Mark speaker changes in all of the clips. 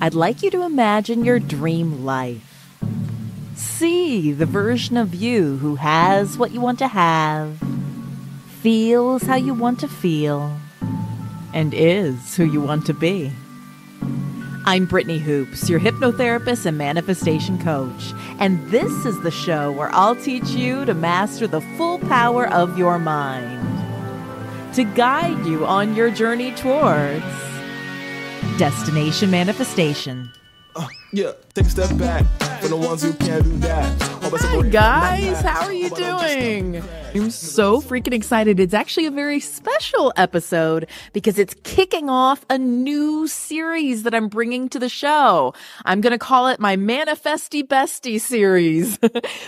Speaker 1: I'd like you to imagine your dream life. See the version of you who has what you want to have, feels how you want to feel, and is who you want to be. I'm Brittany Hoops, your hypnotherapist and manifestation coach, and this is the show where I'll teach you to master the full power of your mind, to guide you on your journey towards destination manifestation.
Speaker 2: Take a step back for the ones who can't do that.
Speaker 1: Hi guys, how are you doing? I'm so freaking excited. It's actually a very special episode because it's kicking off a new series that I'm bringing to the show. I'm going to call it my Manifesty Bestie series,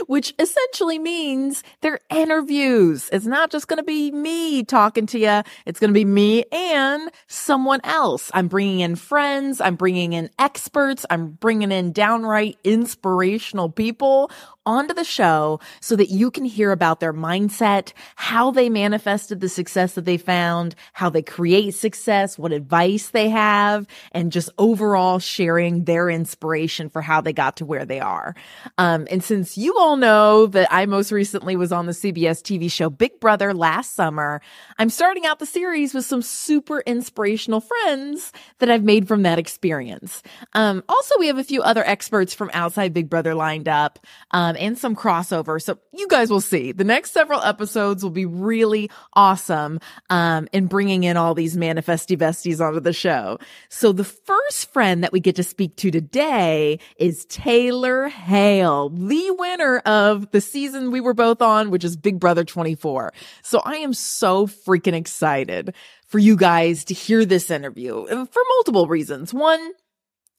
Speaker 1: which essentially means they're interviews. It's not just going to be me talking to you. It's going to be me and someone else. I'm bringing in friends. I'm bringing in experts. I'm bringing in downright inspirational people onto the show so that you can hear about their mindset, how they manifested the success that they found, how they create success, what advice they have, and just overall sharing their inspiration for how they got to where they are. And since you all know that I most recently was on the CBS TV show Big Brother last summer, I'm starting out the series with some super inspirational friends that I've made from that experience. Also, we have a few other experts from outside Big Brother lined up, and some crossover. So you guys will see. The next several episodes will be really awesome in bringing in all these manifesty besties onto the show. So the first friend that we get to speak to today is Taylor Hale, the winner of the season we were both on, which is Big Brother 24. So I am so freaking excited for you guys to hear this interview for multiple reasons. One,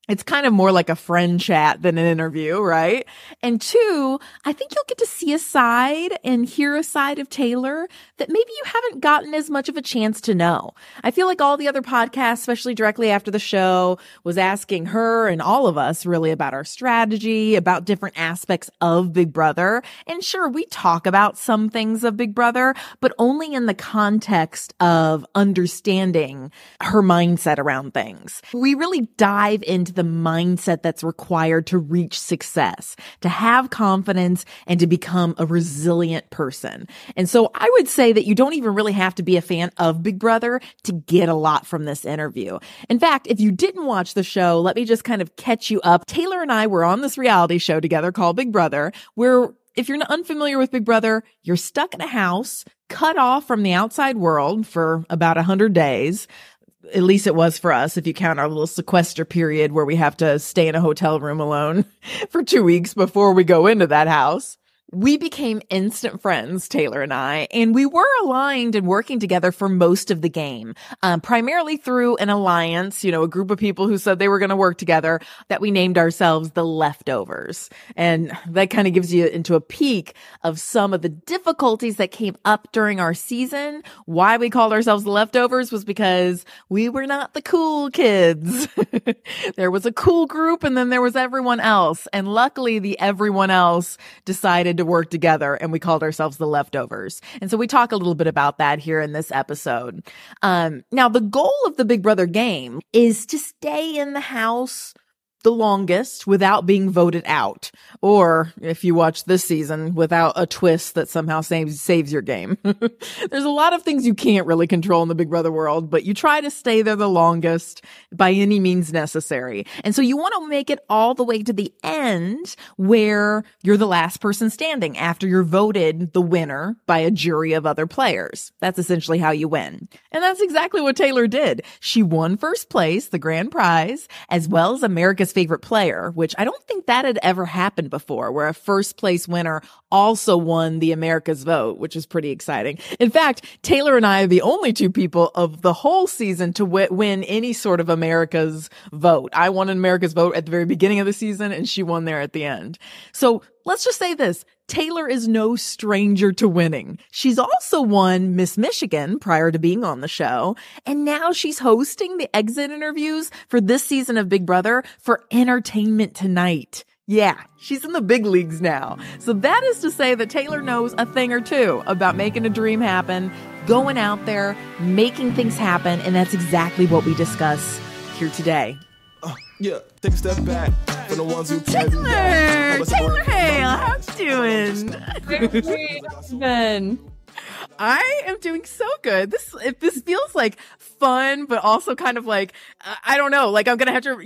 Speaker 1: it's kind of more like a friend chat than an interview, right? And two, I think you'll get to see a side and hear a side of Taylor that maybe you haven't gotten as much of a chance to know. I feel like all the other podcasts, especially directly after the show, was asking her and all of us really about our strategy, about different aspects of Big Brother. And sure, we talk about some things of Big Brother, but only in the context of understanding her mindset around things. We really dive into the mindset that's required to reach success, to have confidence, and to become a resilient person. And so I would say that you don't even really have to be a fan of Big Brother to get a lot from this interview. In fact, if you didn't watch the show, let me just kind of catch you up. Taylor and I were on this reality show together called Big Brother, where if you're unfamiliar with Big Brother, you're stuck in a house, cut off from the outside world for about 100 days. At least it was for us, if you count our little sequester period where we have to stay in a hotel room alone for 2 weeks before we go into that house. We became instant friends, Taylor and I, and we were aligned and working together for most of the game, primarily through an alliance, a group of people who said they were going to work together that we named ourselves the Leftovers. And that kind of gives you into a peek of some of the difficulties that came up during our season. Why we called ourselves the Leftovers was because we were not the cool kids. There was a cool group and then there was everyone else. And luckily the everyone else decided to work together and we called ourselves the Leftovers. And so we talk a little bit about that here in this episode. Now the goal of the Big Brother game is to stay in the house the longest without being voted out. Or if you watch this season, without a twist that somehow saves your game. There's a lot of things you can't really control in the Big Brother world, but you try to stay there the longest by any means necessary. And so you want to make it all the way to the end where you're the last person standing after you're voted the winner by a jury of other players. That's essentially how you win. And that's exactly what Taylor did. She won first place, the grand prize, as well as America's favorite player, which I don't think that had ever happened before, where a first place winner also won the America's vote, which is pretty exciting. In fact, Taylor and I are the only two people of the whole season to win any sort of America's vote. I won an America's vote at the very beginning of the season, and she won there at the end. So let's just say this. Taylor is no stranger to winning. She's also won Miss Michigan prior to being on the show, and now she's hosting the exit interviews for this season of Big Brother for Entertainment Tonight. Yeah, she's in the big leagues now. So that is to say that Taylor knows a thing or two about making a dream happen, going out there, making things happen, and that's exactly what we discuss here today.
Speaker 2: Yeah, take a step back for the ones who can't.
Speaker 1: Taylor Hale, how you doing?
Speaker 3: Ben.
Speaker 1: I am doing so good. This feels like fun, but also kind of like, I don't know, like I'm going to have to,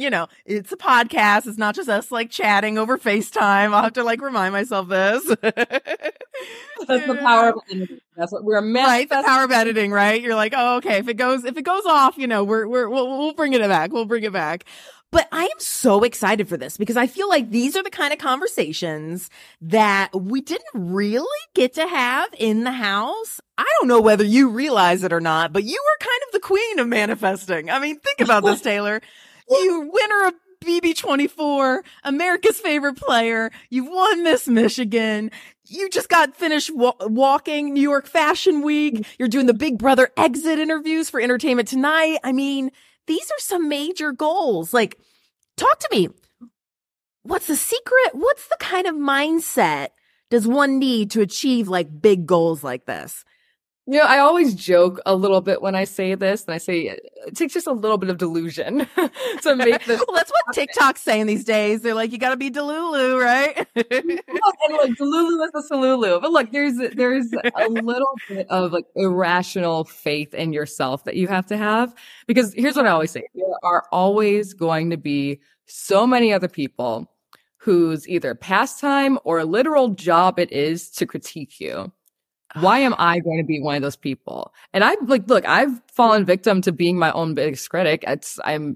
Speaker 1: it's a podcast. It's not just us like chatting over FaceTime. I'll have to like remind myself this.
Speaker 3: That's the power of editing. That's what we're
Speaker 1: right. The power of editing, right? You're like, oh, okay. If it goes off, we'll bring it back. We'll bring it back. But I am so excited for this because I feel like these are the kind of conversations that we didn't really get to have in the house. I don't know whether you realize it or not, but you were kind of the queen of manifesting. I mean, think about this, Taylor. You winner of BB24, America's favorite player. You've won Miss Michigan. You just got finished walking New York Fashion Week. You're doing the Big Brother exit interviews for Entertainment Tonight. I mean, these are some major goals. Like, talk to me. What's the secret? What's the kind of mindset does one need to achieve like big goals like this?
Speaker 3: I always joke a little bit when I say this, and I say it takes just a little bit of delusion to make this.
Speaker 1: Well, that's what TikTok's saying these days. They're like, you got to be Delulu, right?
Speaker 3: And look, Delulu is the Salulu. But look, there's a little bit of like irrational faith in yourself that you have to have. Because here's what I always say. There are always going to be so many other people whose either pastime or literal job it is to critique you. Why am I going to be one of those people? And I've fallen victim to being my own biggest critic. I'm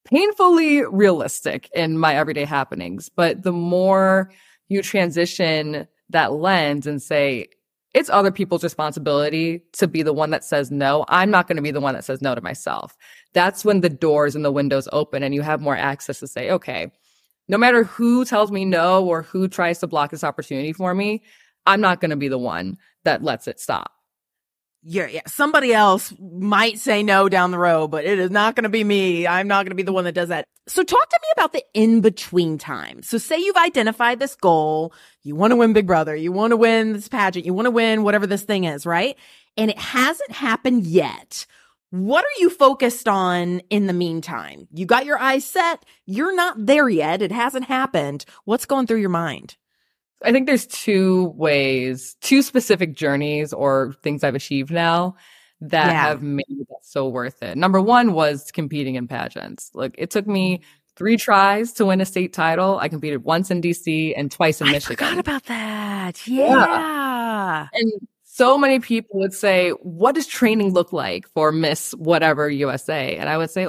Speaker 3: painfully realistic in my everyday happenings. But the more you transition that lens and say, it's other people's responsibility to be the one that says no, I'm not going to be the one that says no to myself. That's when the doors and the windows open and you have more access to say, okay, no matter who tells me no or who tries to block this opportunity for me, I'm not going to be the one that lets it stop.
Speaker 1: Yeah. Somebody else might say no down the road, but it is not going to be me. I'm not going to be the one that does that. So talk to me about the in-between time. So say you've identified this goal. You want to win Big Brother. You want to win this pageant. You want to win whatever this thing is, right? And it hasn't happened yet. What are you focused on in the meantime? You got your eyes set. You're not there yet. It hasn't happened. What's going through your mind?
Speaker 3: I think there's two specific journeys or things I've achieved now that have made it so worth it. Number one was competing in pageants. Look, it took me 3 tries to win a state title. I competed once in DC and twice in Michigan.
Speaker 1: I forgot about that. Yeah.
Speaker 3: And so many people would say, what does training look like for Miss whatever USA? And I would say,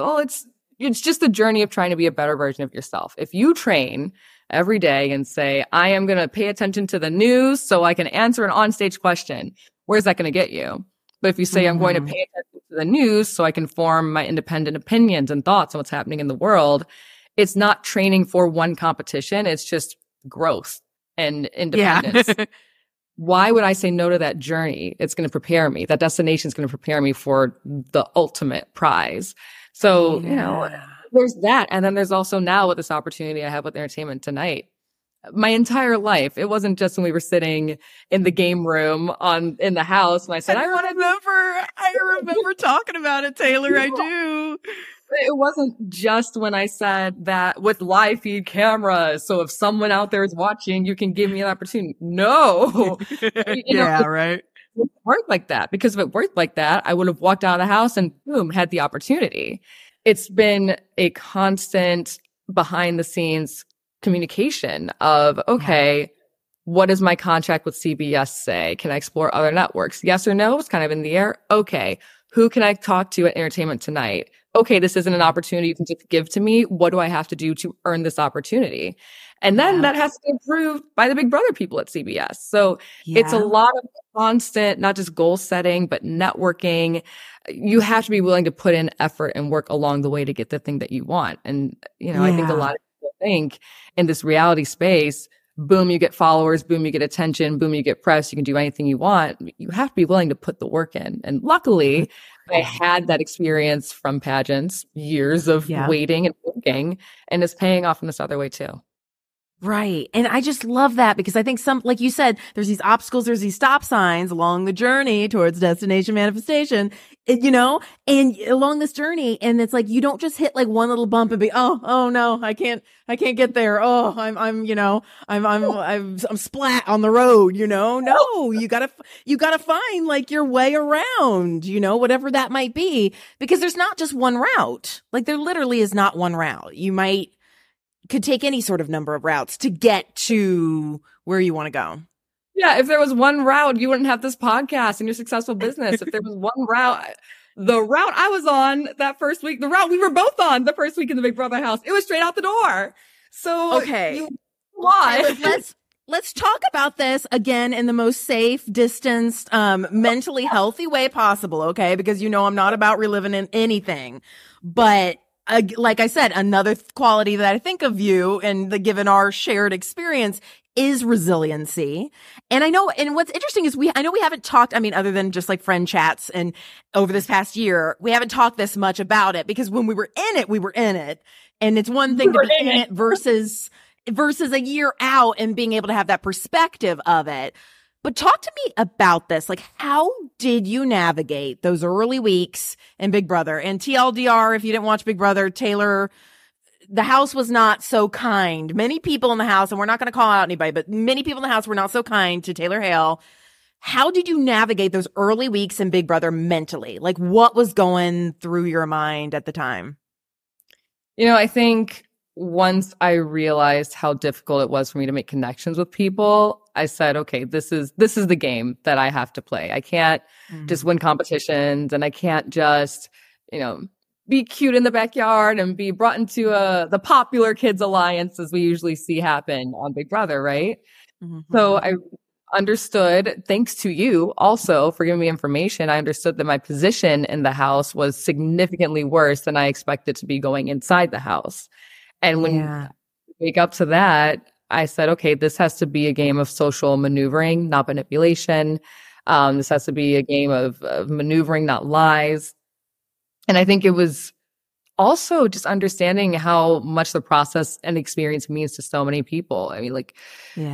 Speaker 3: it's just the journey of trying to be a better version of yourself. If you train every day and say, I am going to pay attention to the news so I can answer an onstage question, where's that going to get you? But if you say, I'm going to pay attention to the news so I can form my independent opinions and thoughts on what's happening in the world, it's not training for one competition. It's just growth and independence. Yeah. Why would I say no to that journey? It's going to prepare me. That destination is going to prepare me for the ultimate prize. So, there's that. And then there's also now with this opportunity I have with Entertainment Tonight. My entire life, it wasn't just when we were sitting in the game room in the house and I said,
Speaker 1: I remember talking about it, Taylor. I do.
Speaker 3: It wasn't just when I said that with live feed cameras. So if someone out there is watching, you can give me an opportunity. No.
Speaker 1: Right.
Speaker 3: It worked like that. Because if it worked like that, I would have walked out of the house and boom, had the opportunity. It's been a constant behind the scenes communication of, okay, what does my contract with CBS say? Can I explore other networks? Yes or no? It's kind of in the air. Okay. Who can I talk to at Entertainment Tonight? Okay, this isn't an opportunity you can just give to me. What do I have to do to earn this opportunity? And then that has to be approved by the Big Brother people at CBS. So it's a lot of constant, not just goal setting, but networking. You have to be willing to put in effort and work along the way to get the thing that you want. And, I think a lot of people think in this reality space, boom, you get followers, boom, you get attention, boom, you get press, you can do anything you want. You have to be willing to put the work in. And luckily, I had that experience from pageants, years of waiting and working, and it's paying off in this other way too.
Speaker 1: Right. And I just love that because I think like you said, there's these obstacles, there's these stop signs along the journey towards destination manifestation, and along this journey. And it's like, you don't just hit like one little bump and be, oh no, I can't get there. Oh, I'm splat on the road, No, you gotta find like your way around, whatever that might be, because there's not just one route. Like there literally is not one route. You could take any sort of number of routes to get to where you want to go.
Speaker 3: Yeah. If there was one route, you wouldn't have this podcast and your successful business. If there was one route, the route I was on that first week, the route we were both on the first week in the Big Brother house, it was straight out the door. So why?
Speaker 1: Let's talk about this again in the most safe, distanced, mentally healthy way possible. Okay. Because I'm not about reliving in anything, but like I said, another quality that I think of you and given our shared experience is resiliency. And and what's interesting is I know we haven't talked, other than just like friend chats and over this past year, we haven't talked this much about it because when we were in it, we were in it. And it's one thing to be in it versus a year out and being able to have that perspective of it. But talk to me about this. Like, how did you navigate those early weeks in Big Brother? And TLDR, if you didn't watch Big Brother, Taylor, the house was not so kind. Many people in the house, and we're not going to call out anybody, but many people in the house were not so kind to Taylor Hale. How did you navigate those early weeks in Big Brother mentally? Like, what was going through your mind at the time?
Speaker 3: I think once I realized how difficult it was for me to make connections with people, I said, okay, this is the game that I have to play. I can't just win competitions, and I can't just, be cute in the backyard and be brought into the popular kids alliance as we usually see happen on Big Brother, right? Mm-hmm. So I understood, thanks to you also for giving me information, I understood that my position in the house was significantly worse than I expected to be going inside the house. And when I wake up to that, I said, okay, this has to be a game of social maneuvering, not manipulation. This has to be a game of maneuvering, not lies. And I think it was also just understanding how much the process and experience means to so many people.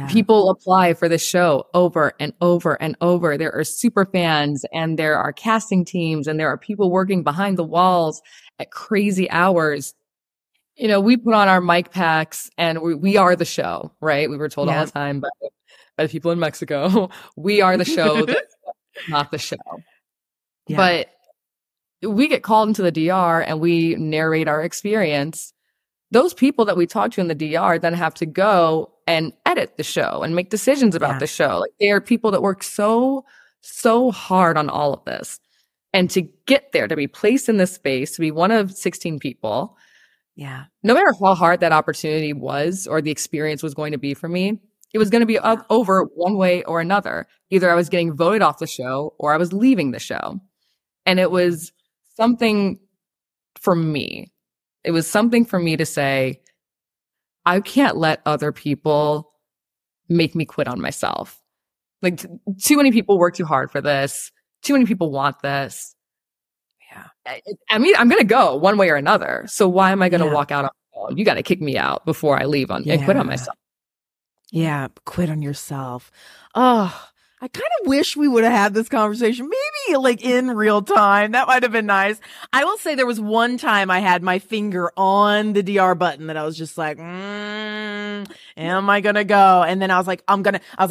Speaker 3: People apply for this show over and over and over. There are super fans, and there are casting teams, and there are people working behind the walls at crazy hours. We put on our mic packs and we are the show, right? We were told all the time by the people in Mexico, we are the show, that's not the show. Yeah. But we get called into the DR and we narrate our experience. Those people that we talk to in the DR then have to go and edit the show and make decisions about the show. Like, they are people that work so hard on all of this. And to get there, to be placed in this space, to be one of 16 people, no matter how hard that opportunity was or the experience was going to be for me, it was going to be over one way or another. Either I was getting voted off the show or I was leaving the show. And it was something for me. It was something for me to say, I can't let other people make me quit on myself. Like, too many people work too hard for this. Too many people want this. I'm going to go one way or another. So why am I going to walk out on my own? You got to kick me out before I leave and quit on myself.
Speaker 1: Yeah, quit on yourself. Oh, I kind of wish we would have had this conversation, maybe like in real time. That might have been nice. I will say there was one time I had my finger on the DR button that I was just like, am I going to go? And then I was like,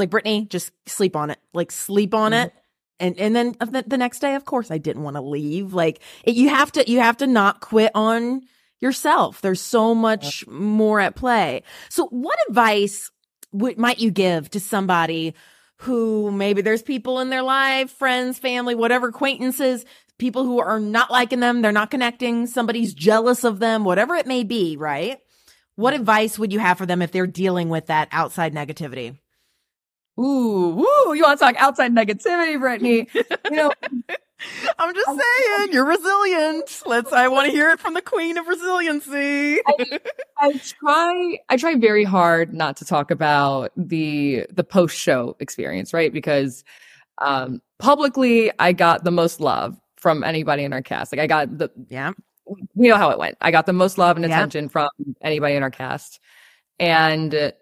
Speaker 1: Brittany, just sleep on it. Like, sleep on it. And then the next day, of course, I didn't want to leave. Like, you have to not quit on yourself. There's so much more at play. So what advice might you give to somebody who maybe there's people in their life, friends, family, whatever, acquaintances, people who are not liking them, they're not connecting, somebody's jealous of them, whatever it may be, right? What advice would you have for them if they're dealing with that outside negativity?
Speaker 3: Ooh, you want to talk outside negativity, Brittany?
Speaker 1: I'm just saying, you're resilient. I want to hear it from the queen of resiliency.
Speaker 3: I try very hard not to talk about the post-show experience, right? Because publicly, I got the most love from anybody in our cast. Like, I got we know how it went. I got the most love and attention from anybody in our cast. And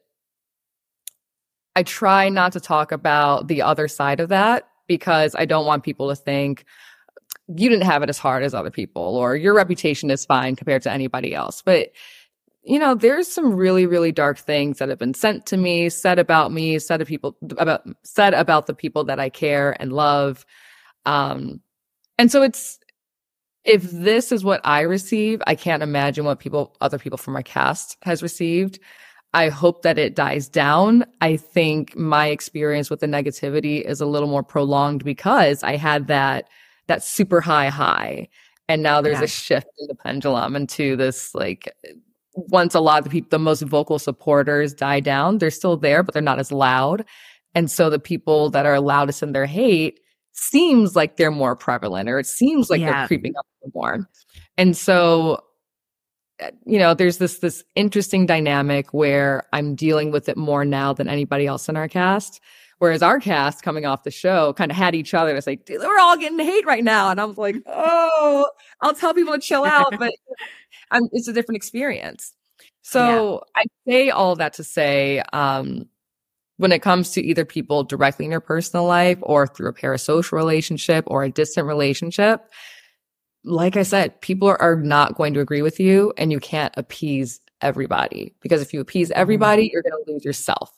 Speaker 3: I try not to talk about the other side of that because I don't want people to think you didn't have it as hard as other people or your reputation is fine compared to anybody else. But, you know, there's some really, really dark things that have been sent to me, said about me, said about the people that I care and love. And so if this is what I receive, I can't imagine what other people from my cast has received. I hope that it dies down. I think my experience with the negativity is a little more prolonged because I had that super high. And now there's a shift in the pendulum into this, like, once a lot of the most vocal supporters die down, they're still there, but they're not as loud. And so the people that are loudest in their hate seems like they're more prevalent, or it seems like they're creeping up more. And so, you know, there's this interesting dynamic where I'm dealing with it more now than anybody else in our cast. Whereas our cast coming off the show kind of had each other to say, we're all getting hate right now. And I was like, oh, I'll tell people to chill out, but it's a different experience. So I say all that to say, when it comes to either people directly in your personal life or through a parasocial relationship or a distant relationship, like I said, people are not going to agree with you, and you can't appease everybody, because if you appease everybody, you're going to lose yourself.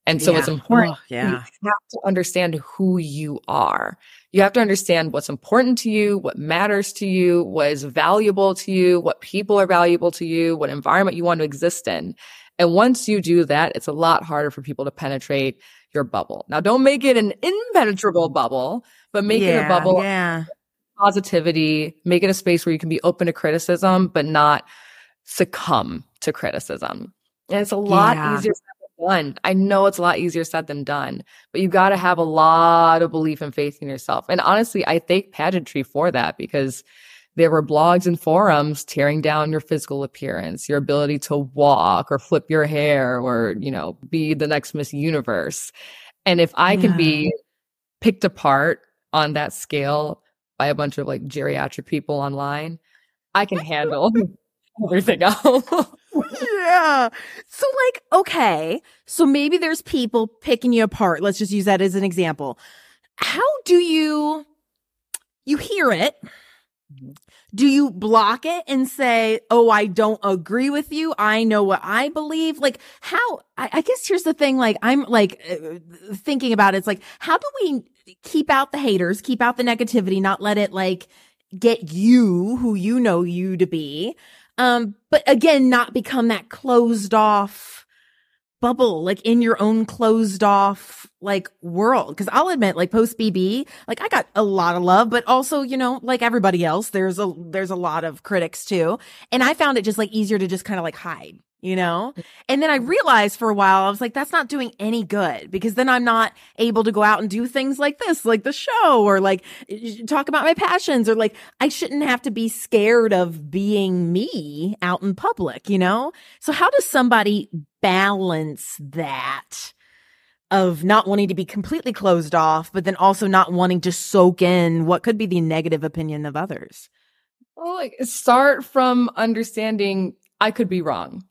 Speaker 3: And so it's important. You have to understand who you are. You have to understand what's important to you, what matters to you, what is valuable to you, what people are valuable to you, what environment you want to exist in. And once you do that, it's a lot harder for people to penetrate your bubble. Now, don't make it an impenetrable bubble, but make it a bubble of positivity. Make it a space where you can be open to criticism, but not succumb to criticism. And it's a lot easier said than done. I know it's a lot easier said than done, but you got to have a lot of belief and faith in yourself. And honestly, I thank pageantry for that, because there were blogs and forums tearing down your physical appearance, your ability to walk or flip your hair or, you know, be the next Miss Universe. And if I can be picked apart on that scale by a bunch of like geriatric people online, I can handle everything else.
Speaker 1: So like, okay, so maybe there's people picking you apart. Let's just use that as an example. How do you hear it? Do you block it and say, oh, I don't agree with you, I know what I believe? Like, how, I guess here's the thing, like, I'm like thinking about it. It's like, how do we keep out the haters, keep out the negativity, not let it like get you who you know you to be? But again, not become that closed off bubble, like in your own closed off like world. Cause I'll admit, like post BB, like I got a lot of love, but also, you know, like everybody else, there's a lot of critics too. And I found it just like easier to just kind of like hide, you know? And then I realized for a while, I was like, that's not doing any good, because then I'm not able to go out and do things like this, like the show, or like talk about my passions, or like I shouldn't have to be scared of being me out in public, you know? So how does somebody balance that of not wanting to be completely closed off, but then also not wanting to soak in what could be the negative opinion of others?
Speaker 3: Well, like, start from understanding I could be wrong.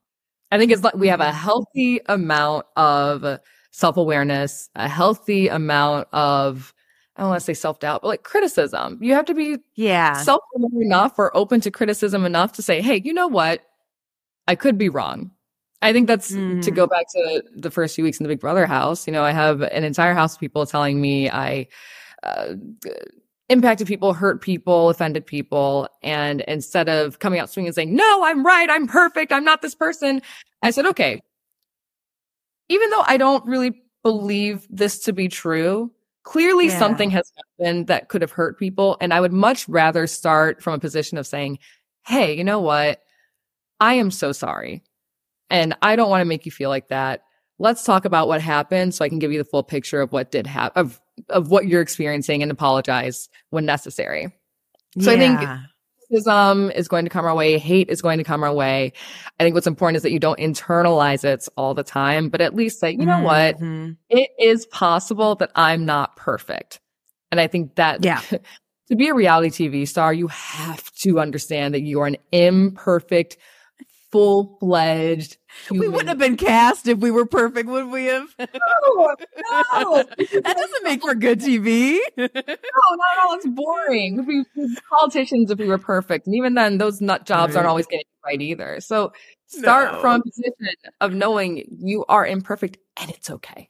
Speaker 3: I think it's like we have a healthy amount of self-awareness, a healthy amount of, I don't want to say self-doubt, but like criticism. You have to be self-aware enough or open to criticism enough to say, hey, you know what? I could be wrong. I think that's to go back to the first few weeks in the Big Brother house. You know, I have an entire house of people telling me I impacted people, hurt people, offended people. And instead of coming out swinging and saying, no, I'm right, I'm perfect, I'm not this person, I said, okay, even though I don't really believe this to be true, clearly something has happened that could have hurt people. And I would much rather start from a position of saying, hey, you know what? I am so sorry. And I don't want to make you feel like that. Let's talk about what happened so I can give you the full picture of what did happen, of what you're experiencing, and apologize when necessary. So I think criticism is going to come our way. Hate is going to come our way. I think what's important is that you don't internalize it all the time, but at least say, you know what? It is possible that I'm not perfect. And I think that to be a reality TV star, you have to understand that you are an imperfect full-fledged human.
Speaker 1: We wouldn't have been cast if we were perfect, would we have?
Speaker 3: No.
Speaker 1: That doesn't make for good TV.
Speaker 3: No, not at all. It's boring. We'd be politicians if we were perfect. And even then, those nut jobs aren't always getting it right either. So start from a position of knowing you are imperfect and it's okay.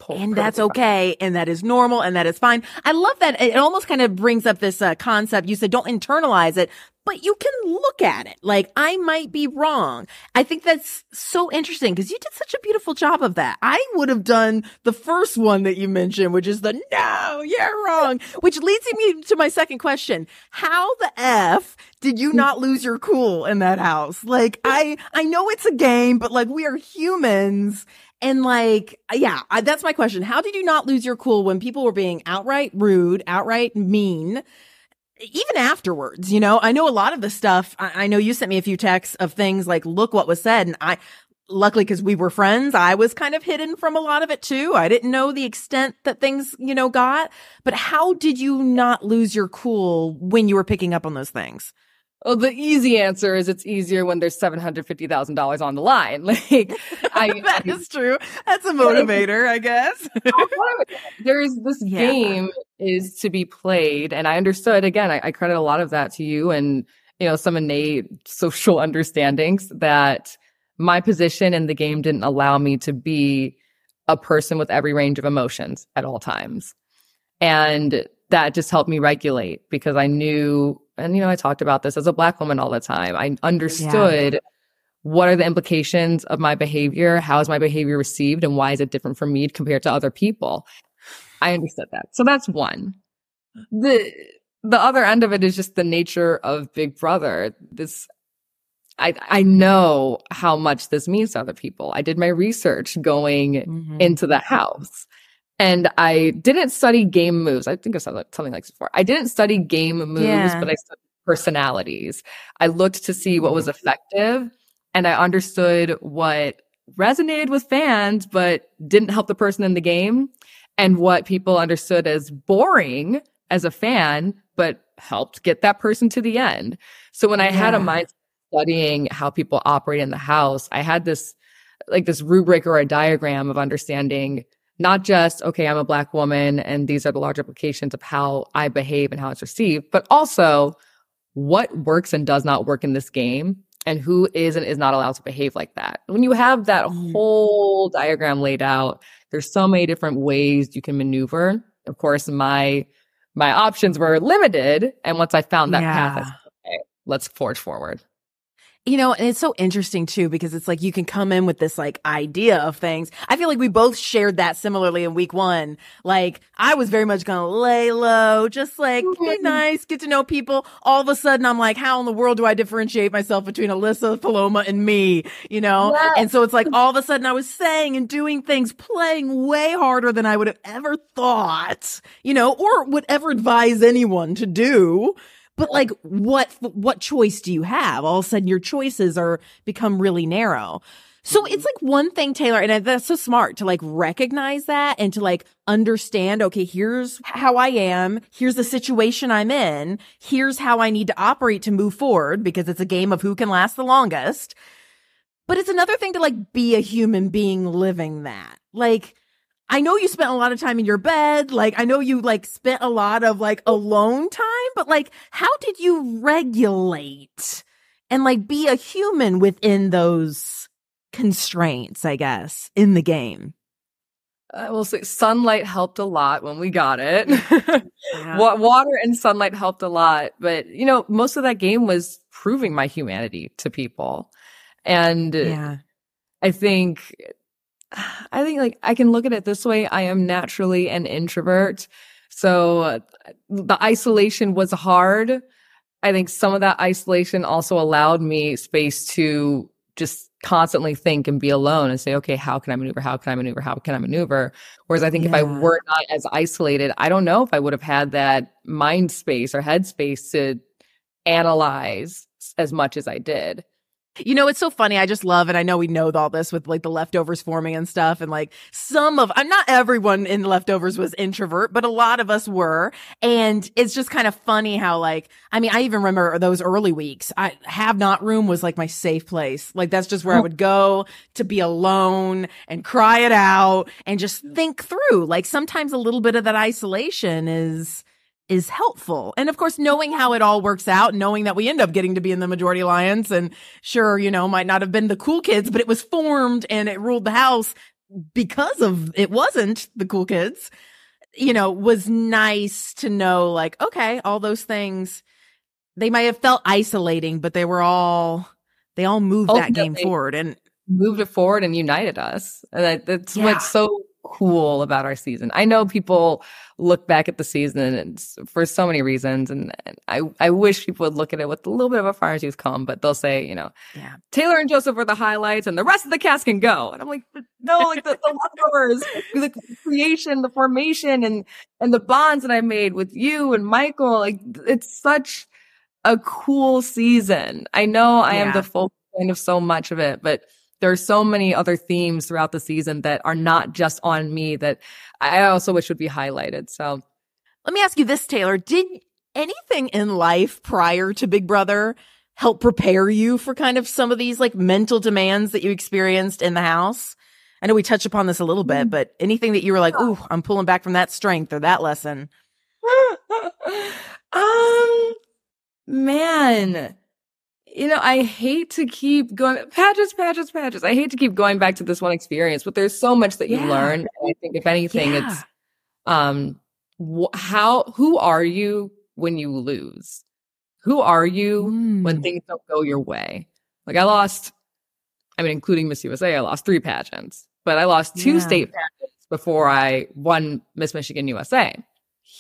Speaker 1: And that's okay. And that is normal. And that is fine. I love that. It almost kind of brings up this concept. You said don't internalize it, but you can look at it. Like, I might be wrong. I think that's so interesting because you did such a beautiful job of that. I would have done the first one that you mentioned, which is the no, you're wrong, which leads me to my second question. How the F did you not lose your cool in that house? Like, I know it's a game, but like, we are humans. And like, yeah, that's my question. How did you not lose your cool when people were being outright rude, outright mean, even afterwards? You know, I know a lot of the stuff. I know you sent me a few texts of things like, look what was said. And luckily, because we were friends, I was kind of hidden from a lot of it too. I didn't know the extent that things, got. But how did you not lose your cool when you were picking up on those things?
Speaker 3: Well, the easy answer is it's easier when there's $750,000 on the line. Like,
Speaker 1: that is true. That's a motivator, I guess.
Speaker 3: There's this game is to be played. And I understood, again, I credit a lot of that to you and, some innate social understandings that my position in the game didn't allow me to be a person with every range of emotions at all times. And that just helped me regulate because I knew, and I talked about this as a Black woman all the time. I understood what are the implications of my behavior, how is my behavior received, and why is it different from me compared to other people. I understood that. So that's one. The other end of it is just the nature of Big Brother. I know how much this means to other people. I did my research going into the house. And I didn't study game moves. I think I said something like this before. I didn't study game moves, but I studied personalities. I looked to see what was effective, and I understood what resonated with fans, but didn't help the person in the game, and what people understood as boring as a fan, but helped get that person to the end. So when I had a mind studying how people operate in the house, I had this rubric or a diagram of understanding not just, okay, I'm a Black woman and these are the large implications of how I behave and how it's received, but also what works and does not work in this game and who is and is not allowed to behave like that. When you have that whole diagram laid out, there's so many different ways you can maneuver. Of course, my options were limited. And once I found that path, I said, okay, let's forge forward.
Speaker 1: And it's so interesting too, because it's like you can come in with this like idea of things. I feel like we both shared that similarly in week one. Like I was very much going to lay low, just like be nice, get to know people. All of a sudden I'm like, how in the world do I differentiate myself between Alyssa, Paloma, and me, Yes. And so it's like all of a sudden I was saying and doing things, playing way harder than I would have ever thought, or would ever advise anyone to do. But like, what choice do you have? All of a sudden your choices become really narrow. So it's like one thing, Taylor, and that's so smart to like recognize that and to like understand, okay, here's how I am. Here's the situation I'm in. Here's how I need to operate to move forward because it's a game of who can last the longest. But it's another thing to like be a human being living that. Like, I know you spent a lot of time in your bed. Like, I know you like spent a lot of like alone time, but like, how did you regulate and like be a human within those constraints, I guess, in the game?
Speaker 3: I will say sunlight helped a lot when we got it. Water and sunlight helped a lot. But, most of that game was proving my humanity to people. And I think like I can look at it this way. I am naturally an introvert. So the isolation was hard. I think some of that isolation also allowed me space to just constantly think and be alone and say, okay, how can I maneuver? How can I maneuver? How can I maneuver? Whereas I think if I were not as isolated, I don't know if I would have had that mind space or head space to analyze as much as I did.
Speaker 1: You know, it's so funny. I just love, and I know we know all this with like the leftovers forming and stuff. And like not everyone in leftovers was introvert, but a lot of us were. And it's just kind of funny how like, I mean, I even remember those early weeks. Have not room was like my safe place. Like that's just where I would go to be alone and cry it out and just think through. Like sometimes a little bit of that isolation is helpful. And of course, knowing how it all works out, knowing that we end up getting to be in the majority alliance and sure, you know, might not have been the cool kids, but it was formed and it ruled the house because of it wasn't the cool kids, you know, was nice to know like, okay, all those things, they might have felt isolating, but they all moved that game forward and
Speaker 3: moved it forward and united us. And that's what's so cool about our season. I know people look back at the season and for so many reasons, and I wish people would look at it with a little bit of a fire tooth comb, but they'll say, you know, Taylor and Joseph were the highlights and the rest of the cast can go. And I'm like, no, like the leftovers, the creation, the formation and the bonds that I made with you and Michael, like it's such a cool season. I know I am the full point of so much of it, but there are so many other themes throughout the season that are not just on me that I also wish would be highlighted. So
Speaker 1: let me ask you this, Taylor. Did anything in life prior to Big Brother help prepare you for kind of some of these like mental demands that you experienced in the house? I know we touched upon this a little bit, but anything that you were like, ooh, I'm pulling back from that strength or that lesson?
Speaker 3: Man. You know, I hate to keep going pageants. I hate to keep going back to this one experience, but there's so much that you learn. And I think if anything, it's who are you when you lose? Who are you when things don't go your way? Like including Miss USA, I lost 3 pageants, but I lost 2 state pageants before I won Miss Michigan USA.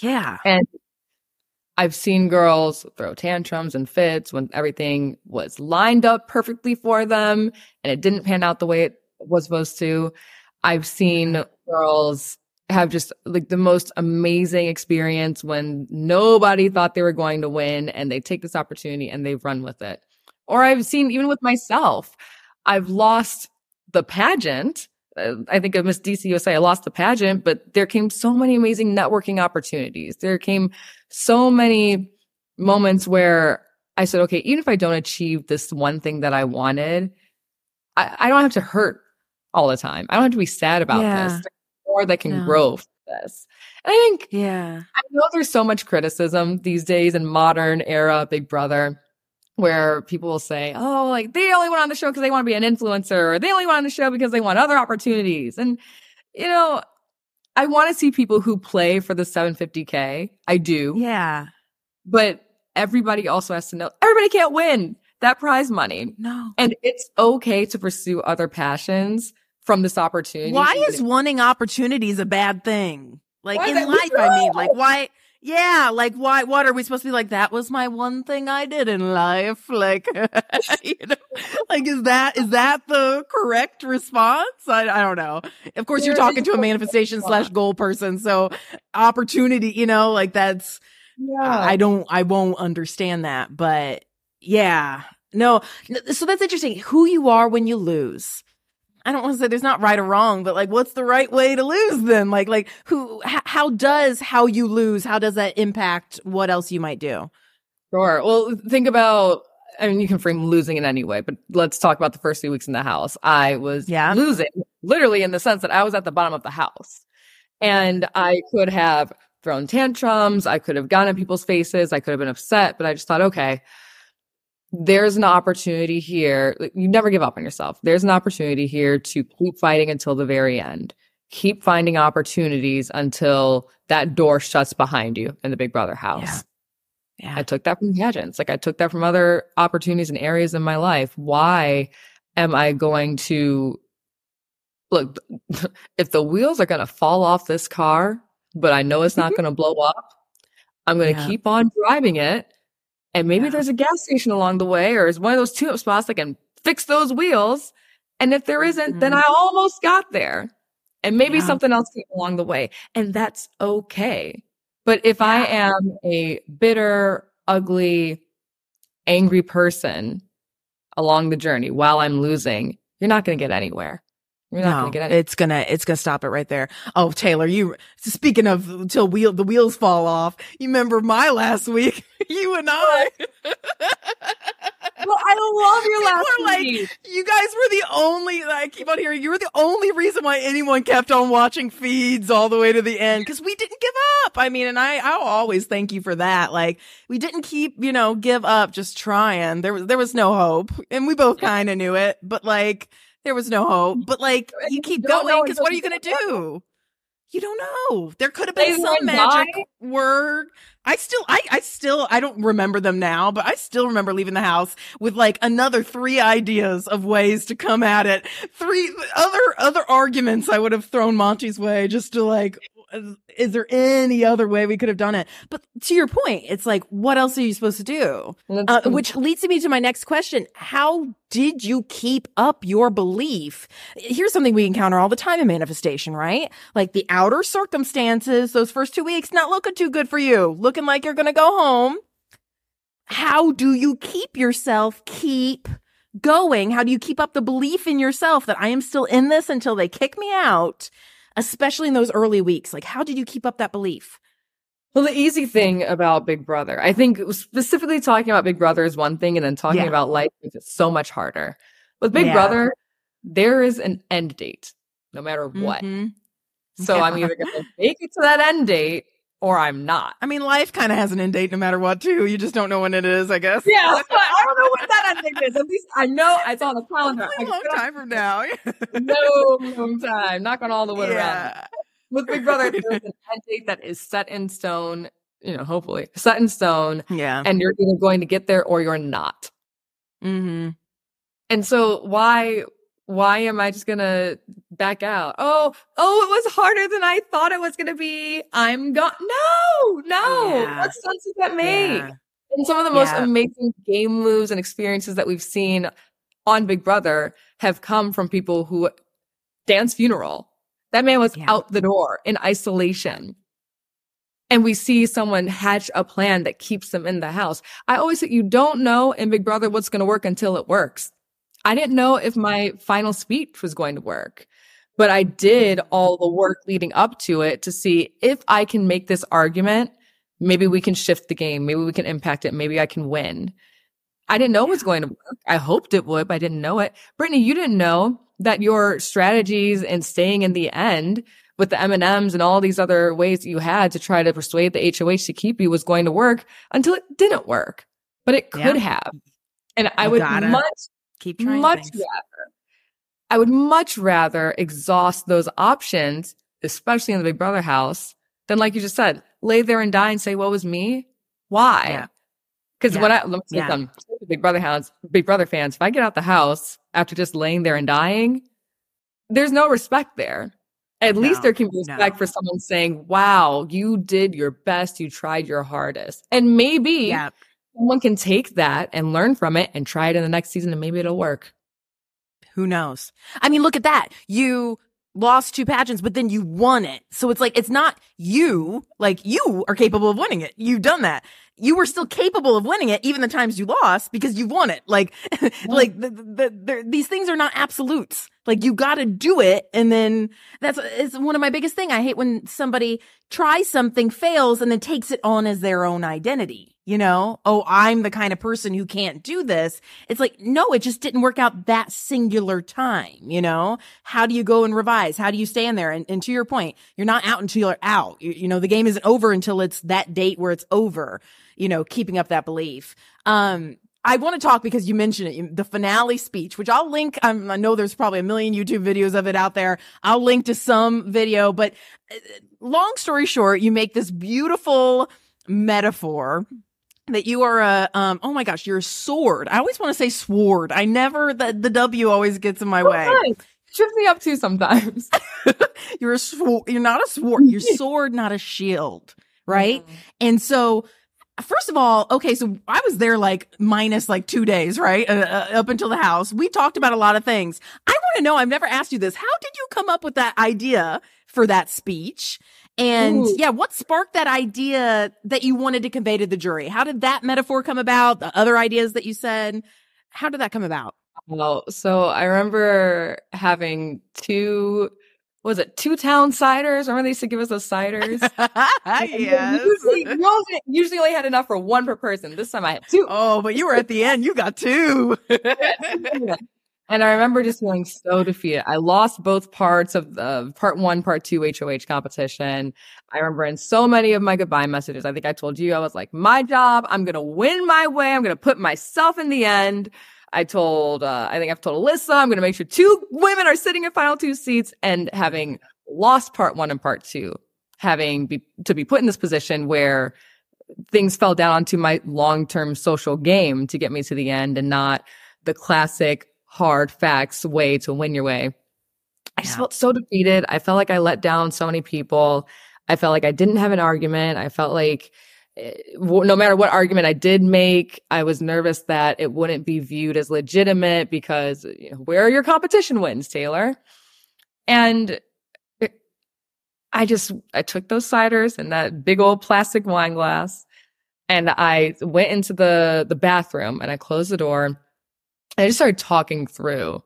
Speaker 1: Yeah.
Speaker 3: And I've seen girls throw tantrums and fits when everything was lined up perfectly for them and it didn't pan out the way it was supposed to. I've seen girls have just like the most amazing experience when nobody thought they were going to win and they take this opportunity and they run with it. Or I've seen even with myself, I've lost the pageant. I think of Miss DC USA, I lost the pageant, but there came so many amazing networking opportunities. There came so many moments where I said, okay, even if I don't achieve this one thing that I wanted, I don't have to hurt all the time. I don't have to be sad about this. There's more that can grow from this. And I think, I know there's so much criticism these days in modern era Big Brother, where people will say, oh, like they only went on the show because they want to be an influencer, or they only went on the show because they want other opportunities. And, you know, I want to see people who play for the $750K. I do.
Speaker 1: Yeah.
Speaker 3: But everybody also has to know everybody can't win that prize money.
Speaker 1: No.
Speaker 3: And it's okay to pursue other passions from this opportunity.
Speaker 1: Why is wanting opportunities a bad thing? Like in life, I mean, like why? Yeah, like why? What are we supposed to be like? That was my one thing I did in life. Like, you know, like is that the correct response? I don't know. Of course, you're talking to a manifestation / goal person, so opportunity, you know, like that's. I won't understand that, but yeah, no. So that's interesting. Who you are when you lose. I don't want to say there's not right or wrong, but like, what's the right way to lose then? Like how does how you lose, how does that impact what else you might do?
Speaker 3: Sure. Well, think about, I mean, you can frame losing in any way, but let's talk about the first 2 weeks in the house. I was losing literally in the sense that I was at the bottom of the house and I could have thrown tantrums. I could have gone in people's faces. I could have been upset, but I just thought, okay, there's an opportunity here. You never give up on yourself. There's an opportunity here to keep fighting until the very end. Keep finding opportunities until that door shuts behind you in the Big Brother house. Yeah. I took that from pageants. Like I took that from other opportunities and areas in my life. Why am I going to look, if the wheels are going to fall off this car, but I know it's not going to blow up, I'm going to keep on driving it. And maybe there's a gas station along the way, or is one of those tune-up spots that can fix those wheels. And if there isn't, then I almost got there. And maybe something else came along the way. And that's okay. But if I am a bitter, ugly, angry person, along the journey while I'm losing, you're not going to get anywhere. You're not going to get anywhere.
Speaker 1: It's gonna stop it right there. Oh, Taylor, speaking of the wheels fall off, you remember my last week? You and I.
Speaker 3: Well, I love your last week.
Speaker 1: You guys were the only, I keep on hearing, you were the only reason why anyone kept on watching feeds all the way to the end, because we didn't give up. I mean, and I'll always thank you for that. Like, we didn't keep, give up just trying. There was no hope, and we both kind of knew it, but like, there was no hope. But like, you keep going, because what are you going to do? You don't know. There could have been some magic word. I don't remember them now, but I still remember leaving the house with like another 3 ideas of ways to come at it. 3 other arguments I would have thrown Monty's way, just to like, is there any other way we could have done it? But to your point, it's like, what else are you supposed to do? Which leads me to my next question. How did you keep up your belief? Here's something we encounter all the time in manifestation, right? Like the outer circumstances, those first 2 weeks, not looking too good for you, looking like you're going to go home. How do you keep going? How do you keep up the belief in yourself that I am still in this until they kick me out? Especially in those early weeks. Like, how did you keep up that belief?
Speaker 3: Well, the easy thing about Big Brother, I think specifically talking about Big Brother is one thing, and then talking about life is so much harder. With Big Brother, there is an end date, no matter what. So I'm either going to make it to that end date, or I'm not.
Speaker 1: I mean, life kind of has an end date no matter what, too. You just don't know when it is, I guess.
Speaker 3: Yeah, I don't know what that end date is. At least I know it's on the calendar.
Speaker 1: A long time from now.
Speaker 3: No long time. Knock on all the wood around. With Big Brother, there's an end date that is set in stone, hopefully set in stone.
Speaker 1: Yeah.
Speaker 3: And you're either going to get there or you're not.
Speaker 1: And
Speaker 3: so why am I just going to back out? Oh, it was harder than I thought it was going to be. I'm gone. No.
Speaker 1: Yeah.
Speaker 3: What sense does that make? Yeah. And some of the most amazing game moves and experiences that we've seen on Big Brother have come from people who Dan's funeral. That man was out the door in isolation. And we see someone hatch a plan that keeps them in the house. I always say you don't know in Big Brother what's going to work until it works. I didn't know if my final speech was going to work, but I did all the work leading up to it to see if I can make this argument, maybe we can shift the game. Maybe we can impact it. Maybe I can win. I didn't know it was going to work. I hoped it would, but I didn't know it. Brittany, you didn't know that your strategies and staying in the end with the M&Ms and all these other ways that you had to try to persuade the HOH to keep you was going to work until it didn't work, but it could have. And I would much rather exhaust those options, especially in the Big Brother house, than like you just said, lay there and die and say, "What was me?" Why? Because let me say something, Big Brother fans, if I get out the house after just laying there and dying, there's no respect there. At least there can be respect for someone saying, "Wow, you did your best. You tried your hardest." And maybe someone can take that and learn from it and try it in the next season, and maybe it'll work.
Speaker 1: Who knows? I mean, look at that. You lost 2 pageants, but then you won it. So it's like, it's not you, like you are capable of winning it. You've done that. You were still capable of winning it, even the times you lost, because you've won it. Like, like these things are not absolutes. Like, you got to do it. And then it's one of my biggest thing. I hate when somebody tries something, fails, and then takes it on as their own identity. Oh, I'm the kind of person who can't do this. It's like, no, it just didn't work out that singular time. How do you go and revise? How do you stay in there? And to your point, you're not out until you're out. The game isn't over until it's that date where it's over, keeping up that belief. I want to talk, because you mentioned it, the finale speech, which I'll link. I know there's probably a million YouTube videos of it out there. I'll link to some video, but long story short, you make this beautiful metaphor that you are oh my gosh, you're a sword. I always want to say sword. The W always gets in my way.
Speaker 3: Nice. Trips me up too sometimes.
Speaker 1: You're not a sword. You're sword, not a shield. Right. And so, first of all, okay, so I was there minus 2 days, right? Up until the house. We talked about a lot of things. I want to know, I've never asked you this. How did you come up with that idea for that speech? And what sparked that idea that you wanted to convey to the jury? How did that metaphor come about? The other ideas that you said? How did that come about?
Speaker 3: Well, so I remember having two town ciders? Remember they used to give us those ciders?
Speaker 1: Yes.
Speaker 3: Usually only had enough for one per person. This time I had two.
Speaker 1: Oh, but you were at the end. You got two.
Speaker 3: And I remember just feeling so defeated. I lost both parts of the part 1, part 2 HOH competition. I remember in so many of my goodbye messages, I think I told you, I was like, my job, I'm going to win my way. I'm going to put myself in the end. I think I've told Alyssa, I'm going to make sure 2 women are sitting in final 2 seats, and having lost part 1 and part 2, to be put in this position where things fell down onto my long-term social game to get me to the end and not the classic hard facts way to win your way. I just felt so defeated. I felt like I let down so many people. I felt like I didn't have an argument. I felt like no matter what argument I did make, I was nervous that it wouldn't be viewed as legitimate because where are your competition wins, Taylor? And I took those ciders and that big old plastic wine glass, and I went into the bathroom and I closed the door. I just started talking through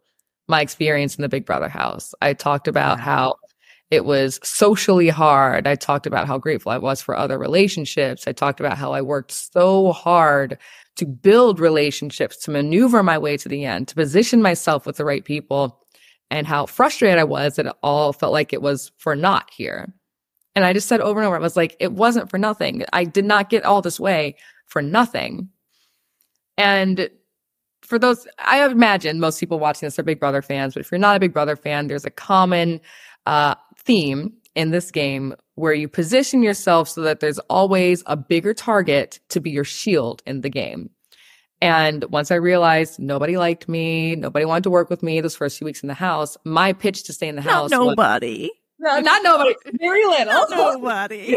Speaker 3: my experience in the Big Brother house. I talked about how it was socially hard. I talked about how grateful I was for other relationships. I talked about how I worked so hard to build relationships, to maneuver my way to the end, to position myself with the right people, and how frustrated I was that it all felt like it was for naught here. And I just said over and over, I was like, it wasn't for nothing. I did not get all this way for nothing. And for those, I imagine most people watching this are Big Brother fans, but if you're not a Big Brother fan, there's a common theme in this game where you position yourself so that there's always a bigger target to be your shield in the game. And once I realized nobody liked me, nobody wanted to work with me those first few weeks in the house, my pitch to stay in the house
Speaker 1: nobody.
Speaker 3: No, not nobody. Very little.
Speaker 1: Not nobody.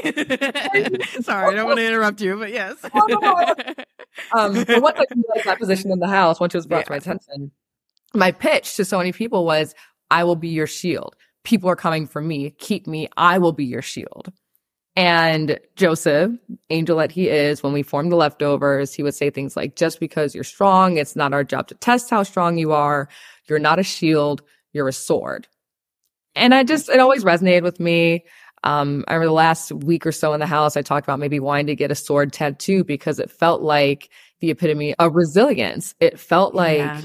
Speaker 1: Sorry, I don't want to interrupt you, but yes.
Speaker 3: But once I realized that position in the house, once it was brought to my attention, my pitch to so many people was, I will be your shield. People are coming for me. Keep me. I will be your shield. And Joseph, angel that he is, when we formed the Leftovers, he would say things like, just because you're strong, it's not our job to test how strong you are. You're not a shield. You're a sword. And it always resonated with me. I remember the last week or so in the house, I talked about maybe wanting to get a sword tattoo because it felt like the epitome of resilience. It felt like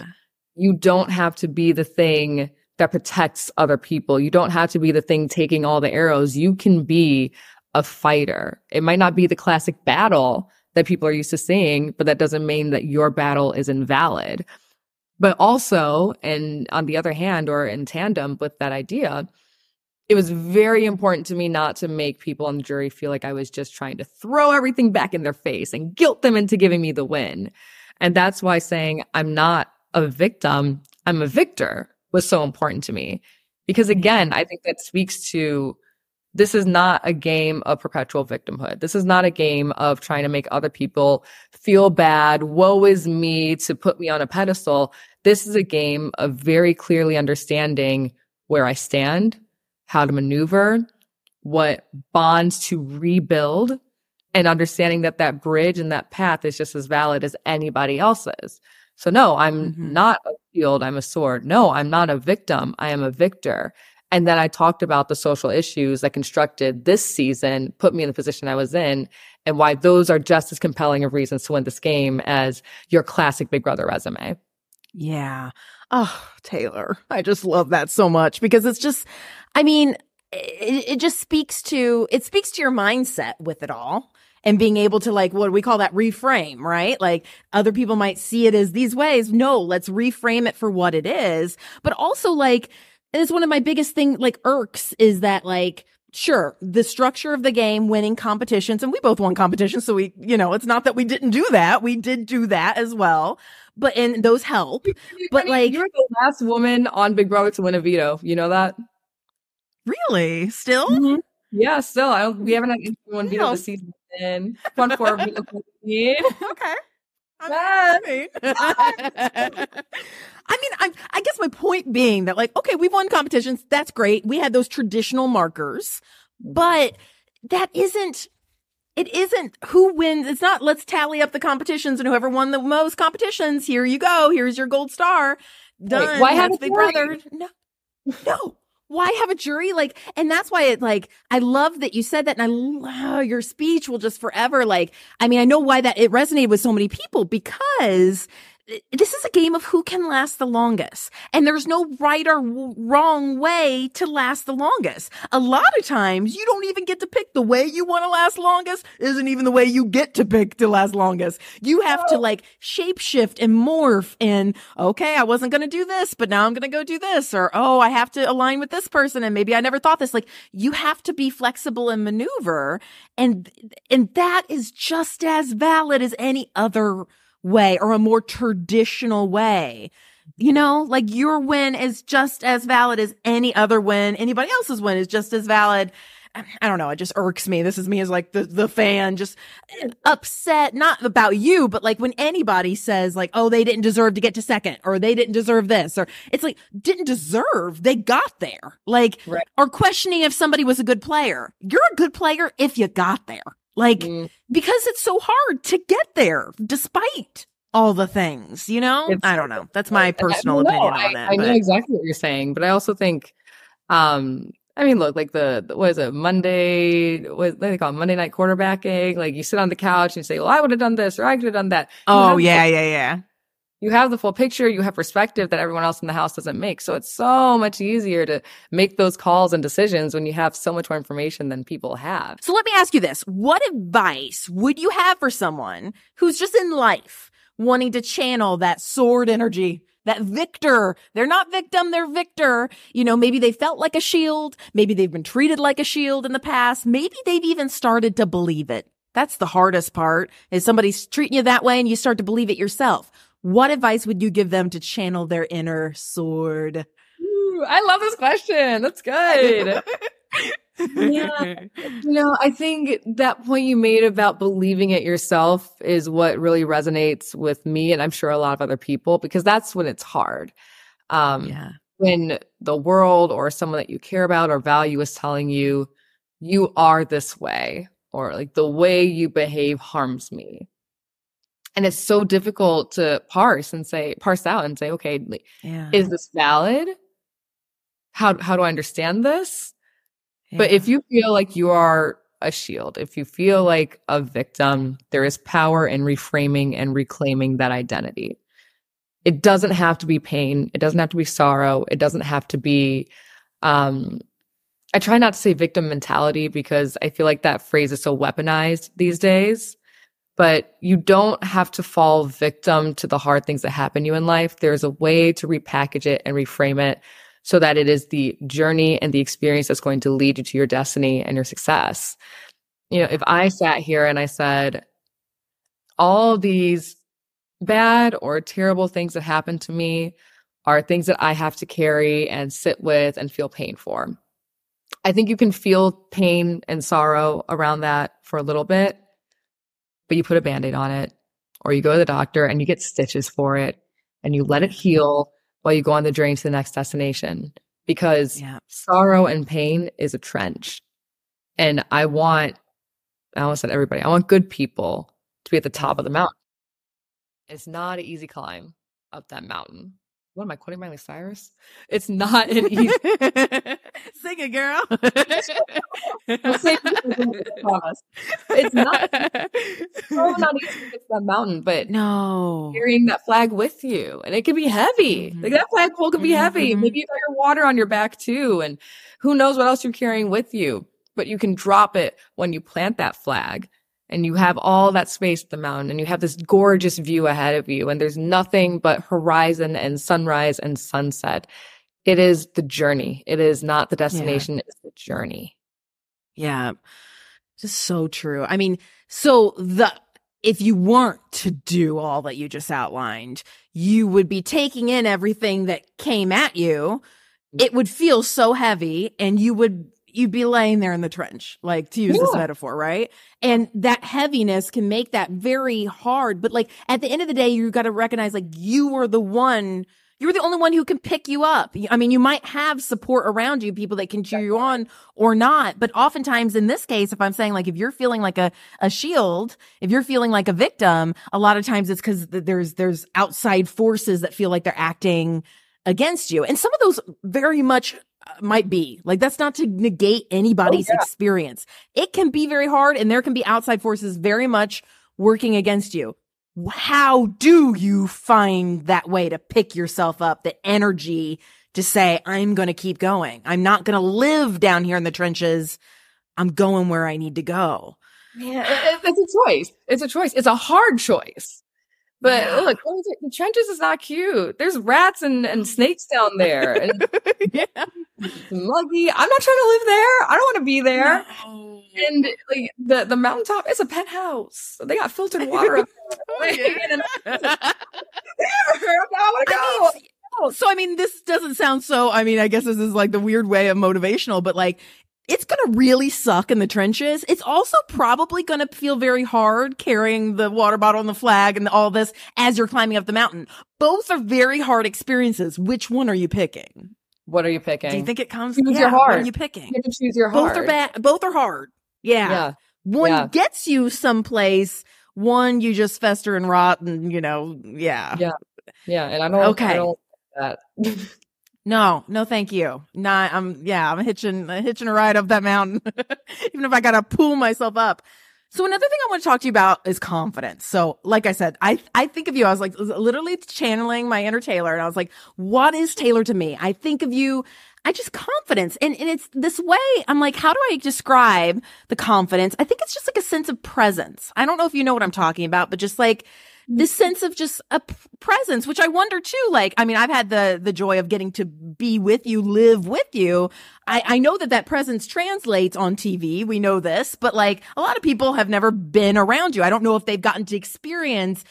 Speaker 3: you don't have to be the thing that protects other people. You don't have to be the thing taking all the arrows. You can be a fighter. It might not be the classic battle that people are used to seeing, but that doesn't mean that your battle is invalid. But also, and on the other hand, or in tandem with that idea, it was very important to me not to make people on the jury feel like I was just trying to throw everything back in their face and guilt them into giving me the win. And that's why saying I'm not a victim, I'm a victor was so important to me. Because again, I think that speaks to, this is not a game of perpetual victimhood. This is not a game of trying to make other people feel bad, woe is me, to put me on a pedestal. This is a game of very clearly understanding where I stand, how to maneuver, what bonds to rebuild, and understanding that that bridge and that path is just as valid as anybody else's. So no, I'm not a shield, I'm a sword. No, I'm not a victim, I am a victor. And then I talked about the social issues that constructed this season, put me in the position I was in, and why those are just as compelling of reasons to win this game as your classic Big Brother resume.
Speaker 1: Yeah. Oh, Taylor, I just love that so much because it's just, I mean, it just speaks to your mindset with it all. And being able to, like, what do we call that? Reframe, right? Like, other people might see it as these ways. No, let's reframe it for what it is. But also, like, and it's one of my biggest irks is that, like, sure, the structure of the game, winning competitions, and we both won competitions. So it's not that we didn't do that. We did do that as well. And those help. But
Speaker 3: you're the last woman on Big Brother to win a veto. You know that?
Speaker 1: Really? Still?
Speaker 3: Mm-hmm. Yeah, still. We haven't had anyone veto this season. One for a veto.
Speaker 1: Okay. I guess my point being that, like, okay, we've won competitions. That's great. We had those traditional markers, but that isn't it isn't who wins. It's not let's tally up the competitions and whoever won the most competitions, here you go. Here's your gold star. Done.
Speaker 3: Wait, why have a
Speaker 1: Big
Speaker 3: jury?
Speaker 1: Brother? No. Why have a jury? Like, and that's why it like, I love that you said that. And your speech will just forever. Like, I mean, I know why that it resonated with so many people, because this is a game of who can last the longest. And there's no right or wrong way to last the longest. A lot of times you don't even get to pick. The way you want to last longest isn't even the way you get to pick to last longest. You have to like shapeshift and morph and, okay, I wasn't going to do this, but now I'm going to go do this. Or, oh, I have to align with this person and maybe I never thought this. Like, you have to be flexible and maneuver. And that is just as valid as any other way, or a more traditional way. You know, like your win is just as valid as any other win. Anybody else's win is just as valid. I don't know. It just irks me. This is me as like the fan, just upset, not about you, but like when anybody says like, oh, they didn't deserve to get to second, or they didn't deserve this, or it's like, didn't deserve, they got there. Like, right. Or questioning if somebody was a good player. You're a good player if you got there. Like, because it's so hard to get there despite all the things, you know? I don't know. That's my personal opinion on that.
Speaker 3: I know exactly what you're saying, but I also think, I mean, look, like what is it, what they call it, Monday night quarterbacking? Like you sit on the couch and you say, well, I would have done this or I could have done that.
Speaker 1: Oh, yeah.
Speaker 3: You have the full picture. You have perspective that everyone else in the house doesn't make. So it's so much easier to make those calls and decisions when you have so much more information than people have.
Speaker 1: So let me ask you this. What advice would you have for someone who's just in life wanting to channel that sword energy, that victor? They're not victim, they're victor. You know, maybe they felt like a shield. Maybe they've been treated like a shield in the past. Maybe they've even started to believe it. That's the hardest part, is somebody's treating you that way and you start to believe it yourself. What advice would you give them to channel their inner sword?
Speaker 3: Ooh, I love this question. That's good. Yeah. You know, I think that point you made about believing it yourself is what really resonates with me, and I'm sure a lot of other people, because that's when it's hard. When the world or someone that you care about or value is telling you, you are this way, or like the way you behave harms me. And it's so difficult to parse out and say, okay, is this valid? How do I understand this? Yeah. But if you feel like you are a shield, if you feel like a victim, there is power in reframing and reclaiming that identity. It doesn't have to be pain. It doesn't have to be sorrow. It doesn't have to be, I try not to say victim mentality because I feel like that phrase is so weaponized these days. But you don't have to fall victim to the hard things that happen to you in life. There's a way to repackage it and reframe it so that it is the journey and the experience that's going to lead you to your destiny and your success. You know, if I sat here and I said, all these bad or terrible things that happen to me are things that I have to carry and sit with and feel pain for. I think you can feel pain and sorrow around that for a little bit, but you put a Band-Aid on it, or you go to the doctor and you get stitches for it and you let it heal while you go on the journey to the next destination, because sorrow and pain is a trench. And I almost said everybody, I want good people to be at the top of the mountain. It's not an easy climb up that mountain. What am I quoting Miley Cyrus? It's not an easy.
Speaker 1: Sing it, girl.
Speaker 3: It's not easy to get to that mountain, but
Speaker 1: no,
Speaker 3: carrying that flag with you, and it can be heavy. Like that flagpole can be heavy. Maybe you got your water on your back too, and who knows what else you're carrying with you. But you can drop it when you plant that flag. And you have all that space at the mountain, and you have this gorgeous view ahead of you, and there's nothing but horizon and sunrise and sunset. It is the journey. It is not the destination. It's the journey.
Speaker 1: Yeah. Just so true. I mean, if you weren't to do all that you just outlined, you would be taking in everything that came at you. It would feel so heavy, and you'd be laying there in the trench, like, to use this metaphor, right? And that heaviness can make that very hard. But like at the end of the day, you got to recognize like you were the one, You're the only one who can pick you up. I mean, you might have support around you, people that can cheer you on or not. But oftentimes in this case, if I'm saying like, if you're feeling like a shield, if you're feeling like a victim, a lot of times it's because there's outside forces that feel like they're acting against you. And some of those very much might be like, that's not to negate anybody's experience. It can be very hard, and there can be outside forces very much working against you. How do you find that way to pick yourself up, the energy to say, I'm going to keep going. I'm not going to live down here in the trenches. I'm going where I need to go.
Speaker 3: Yeah, it's a choice. It's a choice. It's a hard choice. But look, the trenches is not cute. There's rats and snakes down there. And it's muggy. I'm not trying to live there. I don't want to be there. No. And like the mountaintop is a penthouse. They got filtered water up there. I want to go.
Speaker 1: So, I mean, this doesn't sound so, I mean, I guess this is like the weird way of motivational, but like, it's going to really suck in the trenches. It's also probably going to feel very hard carrying the water bottle and the flag and all this as you're climbing up the mountain. Both are very hard experiences. Which one are you picking?
Speaker 3: What are you picking?
Speaker 1: Do you think it comes?
Speaker 3: Choose your heart.
Speaker 1: What are you picking?
Speaker 3: You can choose your heart.
Speaker 1: Both are bad. Both are hard. Yeah. One gets you someplace. One, you just fester and rot and, Yeah.
Speaker 3: And I don't like that.
Speaker 1: No, thank you. I'm hitching a ride up that mountain, even if I gotta pull myself up. So another thing I want to talk to you about is confidence. So like I said, I think of you, I was like literally channeling my inner Taylor, and I was like, what is Taylor to me? I think of you, confidence. And it's this way, I'm like, how do I describe the confidence? I think it's just like a sense of presence. I don't know if you know what I'm talking about, but just like this sense of just a presence, which I wonder too, like, I mean, I've had the joy of getting to be with you, live with you. I know that presence translates on TV. We know this, but like a lot of people have never been around you. I don't know if they've gotten to experience,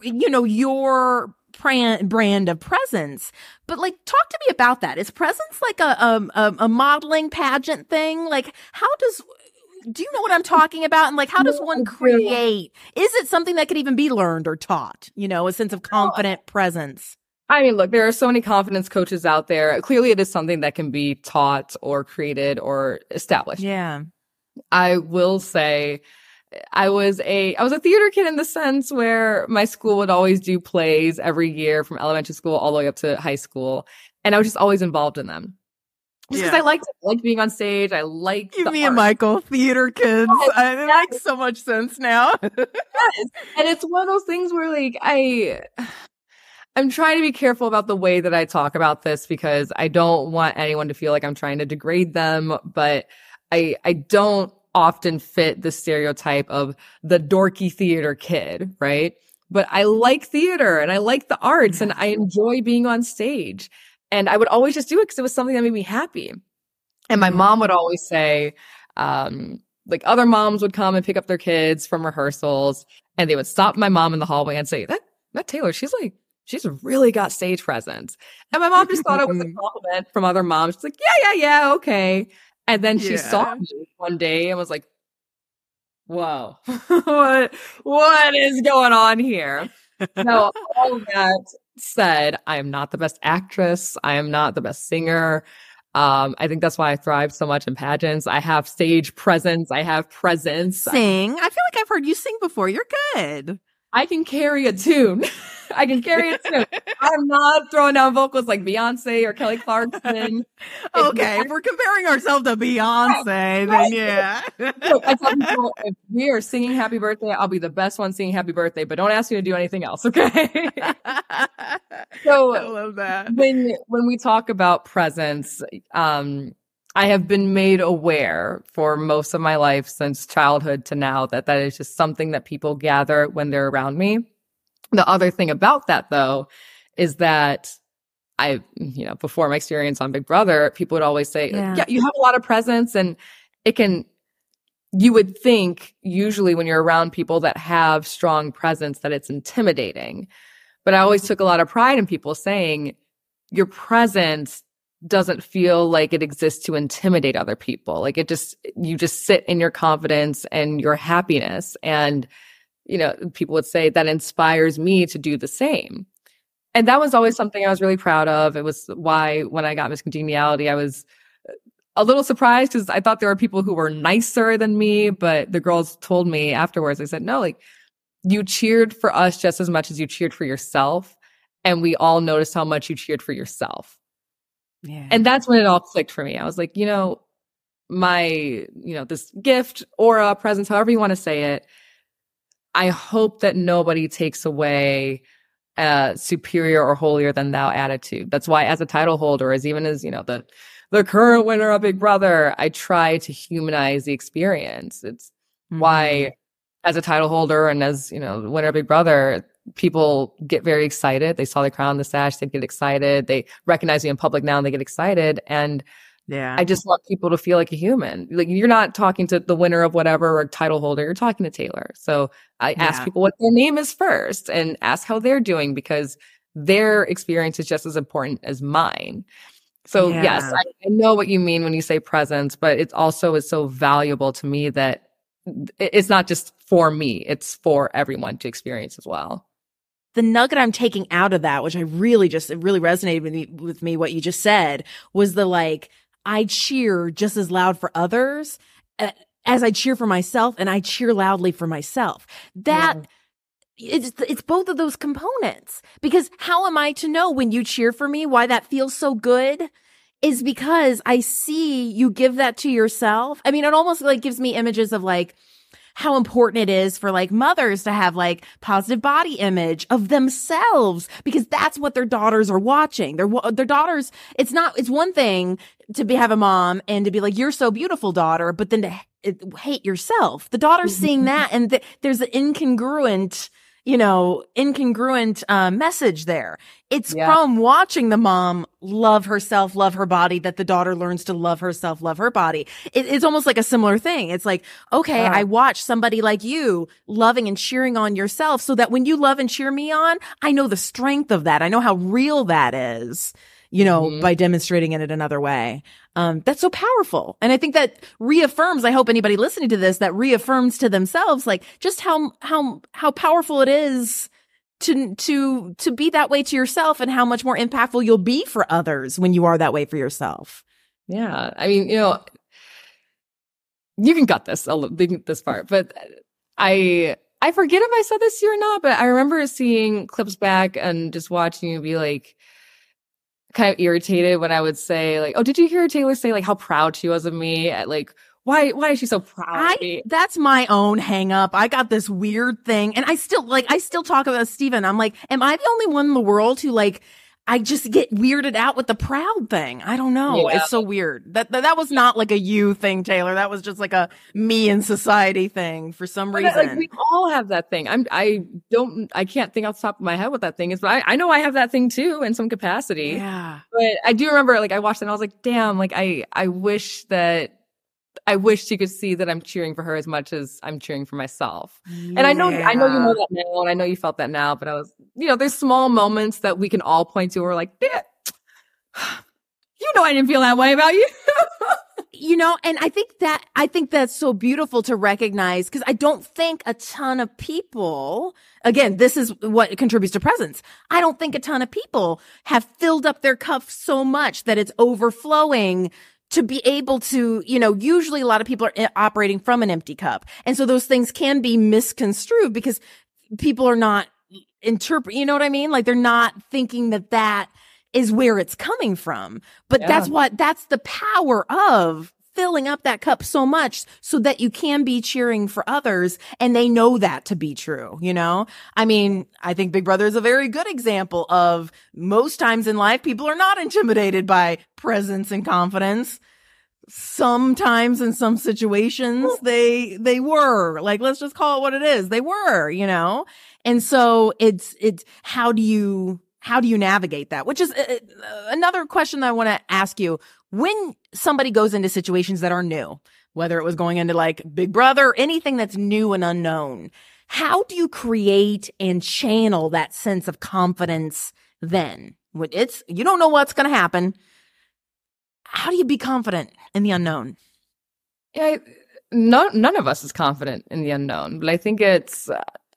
Speaker 1: your brand of presence. But like, talk to me about that. Is presence like a modeling pageant thing? Like, do you know what I'm talking about? And like, how does one create? Is it something that could even be learned or taught? A sense of confident presence.
Speaker 3: I mean, look, there are so many confidence coaches out there. Clearly, it is something that can be taught or created or established.
Speaker 1: Yeah.
Speaker 3: I will say I was a theater kid in the sense where my school would always do plays every year from elementary school all the way up to high school. And I was just always involved in them. Just because I liked being on stage. I liked
Speaker 1: me and Michael, theater kids. It makes so much sense now.
Speaker 3: Yes. And it's one of those things where like I'm trying to be careful about the way that I talk about this, because I don't want anyone to feel like I'm trying to degrade them, but I don't often fit the stereotype of the dorky theater kid, right? But I like theater and I like the arts and I enjoy being on stage. And I would always just do it because it was something that made me happy. And my mom would always say, like other moms would come and pick up their kids from rehearsals, and they would stop my mom in the hallway and say, that Taylor, she's really got stage presence. And my mom just thought it was a compliment from other moms. She's like, yeah, okay. And then she saw me one day and was like, whoa, what is going on here? No, all of that said, I am not the best actress. I am not the best singer. I think that's why I thrive so much in pageants. I have stage presence. I have presence.
Speaker 1: Sing. I feel like I've heard you sing before. You're good.
Speaker 3: I can carry a tune. I'm not throwing down vocals like Beyonce or Kelly Clarkson.
Speaker 1: Okay, if we're comparing ourselves to Beyonce, then yeah.
Speaker 3: Look, I tell people, if we are singing Happy Birthday, I'll be the best one singing Happy Birthday, but don't ask me to do anything else, okay? So
Speaker 1: I love that.
Speaker 3: When we talk about presence, I have been made aware for most of my life since childhood to now that is just something that people gather when they're around me. The other thing about that, though, is that before my experience on Big Brother, people would always say, yeah, you have a lot of presence, and you would think usually when you're around people that have strong presence that it's intimidating. But I always took a lot of pride in people saying your presence doesn't feel like it exists to intimidate other people. Like you just sit in your confidence and your happiness. And, people would say that inspires me to do the same. And that was always something I was really proud of. It was why when I got Miss Congeniality, I was a little surprised because I thought there were people who were nicer than me, but the girls told me afterwards, they said, no, like you cheered for us just as much as you cheered for yourself. And we all noticed how much you cheered for yourself.
Speaker 1: Yeah.
Speaker 3: And that's when it all clicked for me. I was like, this gift, aura, presence, however you want to say it, I hope that nobody takes away superior or holier than thou attitude. That's why as a title holder, as even as, the current winner of Big Brother, I try to humanize the experience. It's why as a title holder and as, the winner of Big Brother, people get very excited. They saw the crown, the sash, they get excited. They recognize me in public now and they get excited. And I just want people to feel like a human. Like you're not talking to the winner of whatever or title holder, you're talking to Taylor. So I ask people what their name is first and ask how they're doing because their experience is just as important as mine. So yes, I know what you mean when you say presence, but it also is so valuable to me that it's not just for me, it's for everyone to experience as well.
Speaker 1: The nugget I'm taking out of that, which it really resonated with me, what you just said, was I cheer just as loud for others as I cheer for myself, and I cheer loudly for myself. It's both of those components, because how am I to know when you cheer for me why that feels so good? Is because I see you give that to yourself. I mean, it almost gives me images of how important it is for mothers to have positive body image of themselves, because that's what their daughters are watching. Their daughters, it's one thing to have a mom and to be like, you're so beautiful, daughter, but then to hate yourself. The daughter's seeing that, and there's an incongruent message there. It's from watching the mom love herself, love her body, that the daughter learns to love herself, love her body. It's almost like a similar thing. It's okay, I watch somebody like you loving and cheering on yourself, so that when you love and cheer me on, I know the strength of that. I know how real that is, by demonstrating it in another way. That's so powerful. And I think that reaffirms, I hope anybody listening to this, that reaffirms to themselves, just how powerful it is to be that way to yourself, and how much more impactful you'll be for others when you are that way for yourself.
Speaker 3: Yeah. I mean, you can cut this part, but I forget if I said this to you or not, but I remember seeing clips back and just watching you be kind of irritated when I would say oh, did you hear Taylor say how proud she was of me at why is she so proud of me?
Speaker 1: That's my own hang up. I got this weird thing, and I still talk about Steven. I'm am I the only one in the world who I just get weirded out with the proud thing? I don't know. Yeah. It's so weird. That was not a you thing, Taylor. That was just a me in society thing for some reason.
Speaker 3: We all have that thing. I can't think off the top of my head what that thing is, but I know I have that thing too in some capacity.
Speaker 1: Yeah.
Speaker 3: But I do remember I watched it and I was damn, I wish you could see that I'm cheering for her as much as I'm cheering for myself. Yeah. And I know you know that now, and I know you felt that now, but I was, there's small moments that we can all point to where we're I didn't feel that way about you.
Speaker 1: And I think that's so beautiful to recognize, because I don't think a ton of people, again, this is what contributes to presence. I don't think a ton of people have filled up their cup so much that it's overflowing to be able to, usually a lot of people are operating from an empty cup. And so those things can be misconstrued because people are not you know what I mean? They're not thinking that is where it's coming from. But that's the power of filling up that cup so much so that you can be cheering for others, and they know that to be true, I mean, I think Big Brother is a very good example of most times in life, people are not intimidated by presence and confidence. Sometimes in some situations, they were let's just call it what it is. They were, and so it's how do you navigate that? Which is another question that I want to ask you. When somebody goes into situations that are new, whether it was going into Big Brother, anything that's new and unknown, how do you create and channel that sense of confidence then? When you don't know what's going to happen. How do you be confident in the unknown?
Speaker 3: Yeah, none of us is confident in the unknown, but I think it's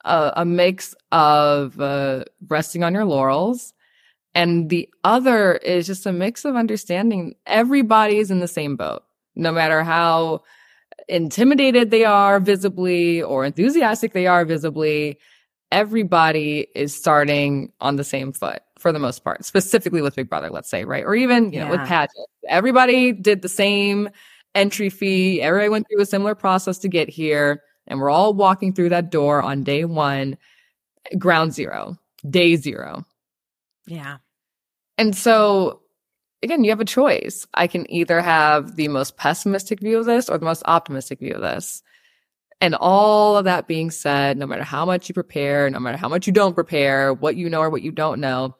Speaker 3: a mix of resting on your laurels And the other is just a mix of understanding everybody is in the same boat, no matter how intimidated they are visibly or enthusiastic they are visibly. Everybody is starting on the same foot for the most part, specifically with Big Brother, let's say, right? Or even, you know, with pageants. Everybody did the same entry fee. Everybody went through a similar process to get here. And we're all walking through that door on day one, ground zero, day zero.
Speaker 1: Yeah.
Speaker 3: And so, again, you have a choice. I can either have the most pessimistic view of this or the most optimistic view of this. And all of that being said, no matter how much you prepare, no matter how much you don't prepare, what you know or what you don't know,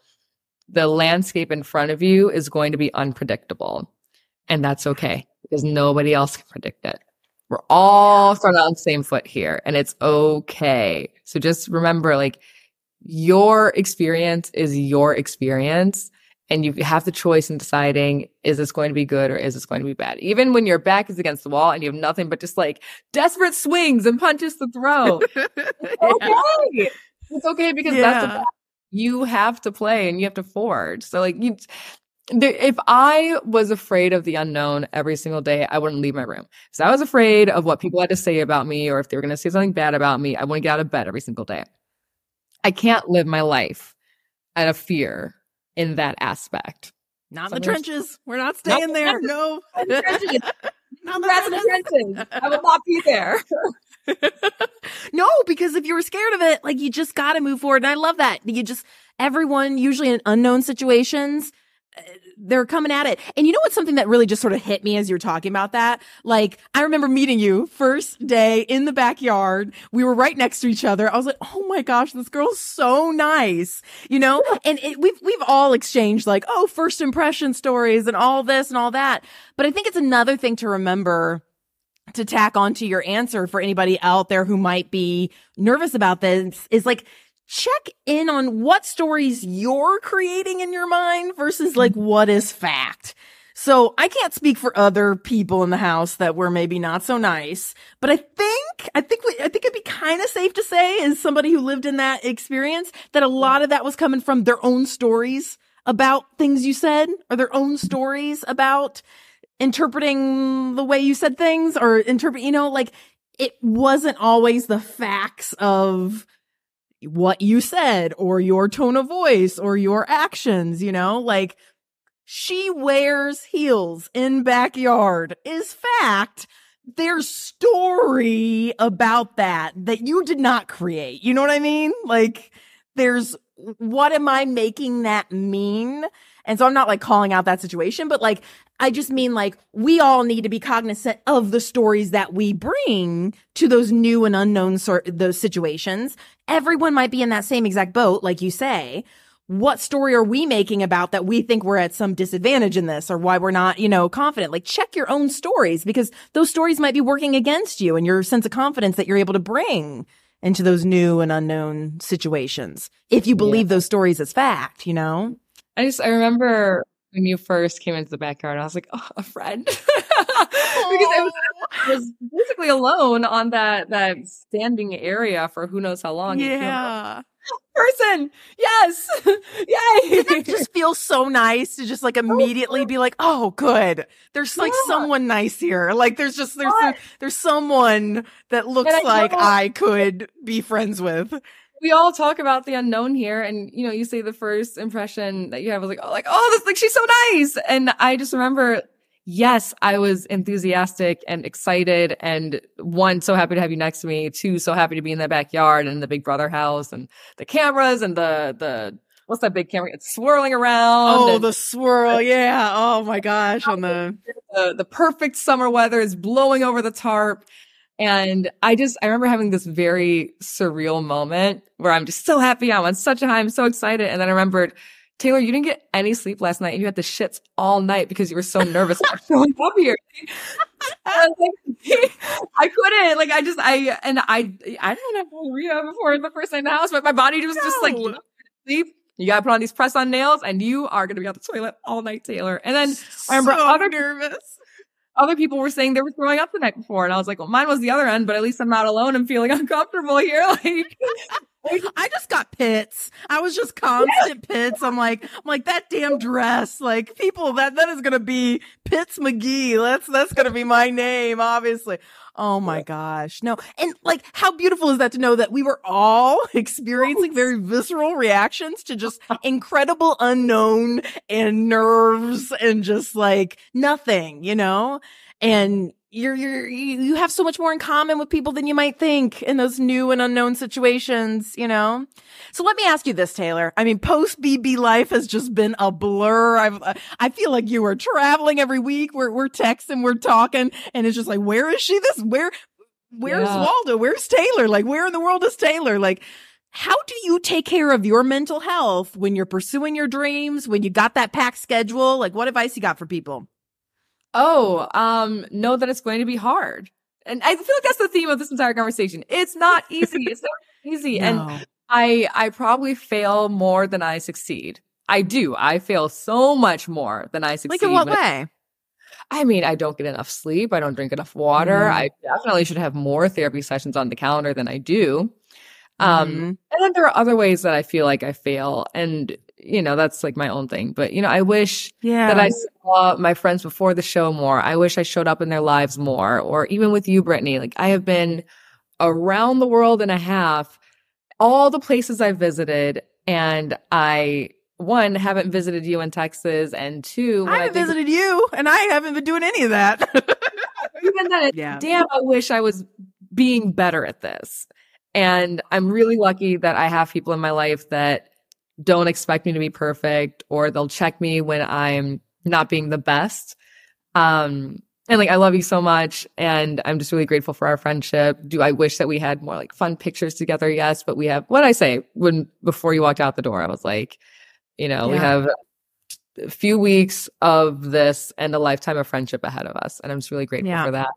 Speaker 3: the landscape in front of you is going to be unpredictable. And that's okay because nobody else can predict it. We're all starting on the same foot here and it's okay. So just remember, like, your experience is your experience. And you have the choice in deciding, is this going to be good or is this going to be bad? Even when your back is against the wall and you have nothing but just like desperate swings and punches to throw. It's okay. It's okay because that's the path you have to play and you have to forge. So like if I was afraid of the unknown every single day, I wouldn't leave my room. Because I was afraid of what people had to say about me or if they were going to say something bad about me, I wouldn't get out of bed every single day. I can't live my life out of fear in that aspect.
Speaker 1: Not in the trenches. We're not staying there. No.
Speaker 3: Not in the trenches. I will not be there.
Speaker 1: No, because if you were scared of it, like, you just got to move forward. And I love that. Everyone, usually in unknown situations, they're coming at it. And you know what's something that really just sort of hit me as you're talking about that? Like, I remember meeting you first day in the backyard. We were right next to each other. I was like, oh my gosh, this girl's so nice, you know? And we've all exchanged like, oh, first impression stories and all this and all that. But I think it's another thing to remember to tack onto your answer for anybody out there who might be nervous about this is like, check in on what stories you're creating in your mind versus like what is fact. So I can't speak for other people in the house that were maybe not so nice, but I think it'd be kind of safe to say, as somebody who lived in that experience, that a lot of that was coming from their own stories about things you said, or their own stories about interpreting the way you said things, or like, it wasn't always the facts of what you said or your tone of voice or your actions, like, she wears heels in backyard is fact. There's story about that you did not create. You know what I mean? Like, there's, what am I making that mean? And so I'm not like calling out that situation, but like, I just mean like, we all need to be cognizant of the stories that we bring to those new and unknown those situations. Everyone might be in that same exact boat, like you say. What story are we making about that we think we're at some disadvantage in this, or why we're not, confident? Like, check your own stories, because those stories might be working against you and your sense of confidence that you're able to bring into those new and unknown situations, if you believe those stories as fact,
Speaker 3: I remember when you first came into the backyard, I was like, oh, a friend. Because I was basically alone on that standing area for who knows how long.
Speaker 1: Yeah.
Speaker 3: Person. Yes. Yay.
Speaker 1: It just feels so nice to just like immediately be like, oh, good. There's like someone nice here. Like, there's someone that looks like I could be friends with.
Speaker 3: We all talk about the unknown here, and you say the first impression that you have was like, oh, this, like, she's so nice. And I just remember, yes, I was enthusiastic and excited, and one, so happy to have you next to me. Two, so happy to be in the backyard and the Big Brother house and the cameras and the what's that big camera? It's swirling around.
Speaker 1: Oh, the swirl, yeah. Oh my gosh, on
Speaker 3: the perfect summer weather is blowing over the tarp. And I remember having this very surreal moment where I'm just so happy. I'm on such a high. I'm so excited. And then I remembered, Taylor, you didn't get any sleep last night and you had the shits all night because you were so nervous about showing up here. I was like, I couldn't. Like, I don't have diarrhea before the first night in the house, but my body was just like, you sleep. You got to put on these press-on nails and you are going to be on the toilet all night, Taylor. And then I remember other people were saying they were throwing up the night before. And I was like, well, mine was the other end, but at least I'm not alone and feeling uncomfortable here. Like,
Speaker 1: I just got pits. I was just constant pits. I'm like that damn dress. Like people, that is gonna be Pitts McGee. That's gonna be my name, obviously. Oh my gosh. No. And like, how beautiful is that to know that we were all experiencing very visceral reactions to just incredible unknown and nerves and just like nothing, you know? And you have so much more in common with people than you might think in those new and unknown situations, you know? So let me ask you this, Taylor. I mean, post BB life has just been a blur. I feel like you were traveling every week. We're texting, we're talking, and it's just like, where is she? Where's Waldo? Where's Taylor? Like, where in the world is Taylor? Like, how do you take care of your mental health when you're pursuing your dreams, when you got that packed schedule? Like, what advice you got for people?
Speaker 3: Know that it's going to be hard. And I feel like that's the theme of this entire conversation. It's not easy. It's not easy. No. And I probably fail more than I succeed. I do. I fail so much more than I succeed.
Speaker 1: Like in what way?
Speaker 3: I mean, I don't get enough sleep. I don't drink enough water. I definitely should have more therapy sessions on the calendar than I do. And then there are other ways that I feel like I fail. And, you know, that's like my own thing. But, you know, I wish that I saw my friends before the show more. I wish I showed up in their lives more. Or even with you, Brittany, like I have been around the world and a half, all the places I've visited. And I, one, haven't visited you in Texas. And two,
Speaker 1: I haven't visited you and I haven't been doing any of that.
Speaker 3: Even then, damn, I wish I was being better at this. And I'm really lucky that I have people in my life that don't expect me to be perfect, or they'll check me when I'm not being the best. And like, I love you so much. And I'm just really grateful for our friendship. Do I wish that we had more like fun pictures together? Yes. But we have, what I say before you walked out the door, I was like, you know, we have a few weeks of this and a lifetime of friendship ahead of us. And I'm just really grateful for that.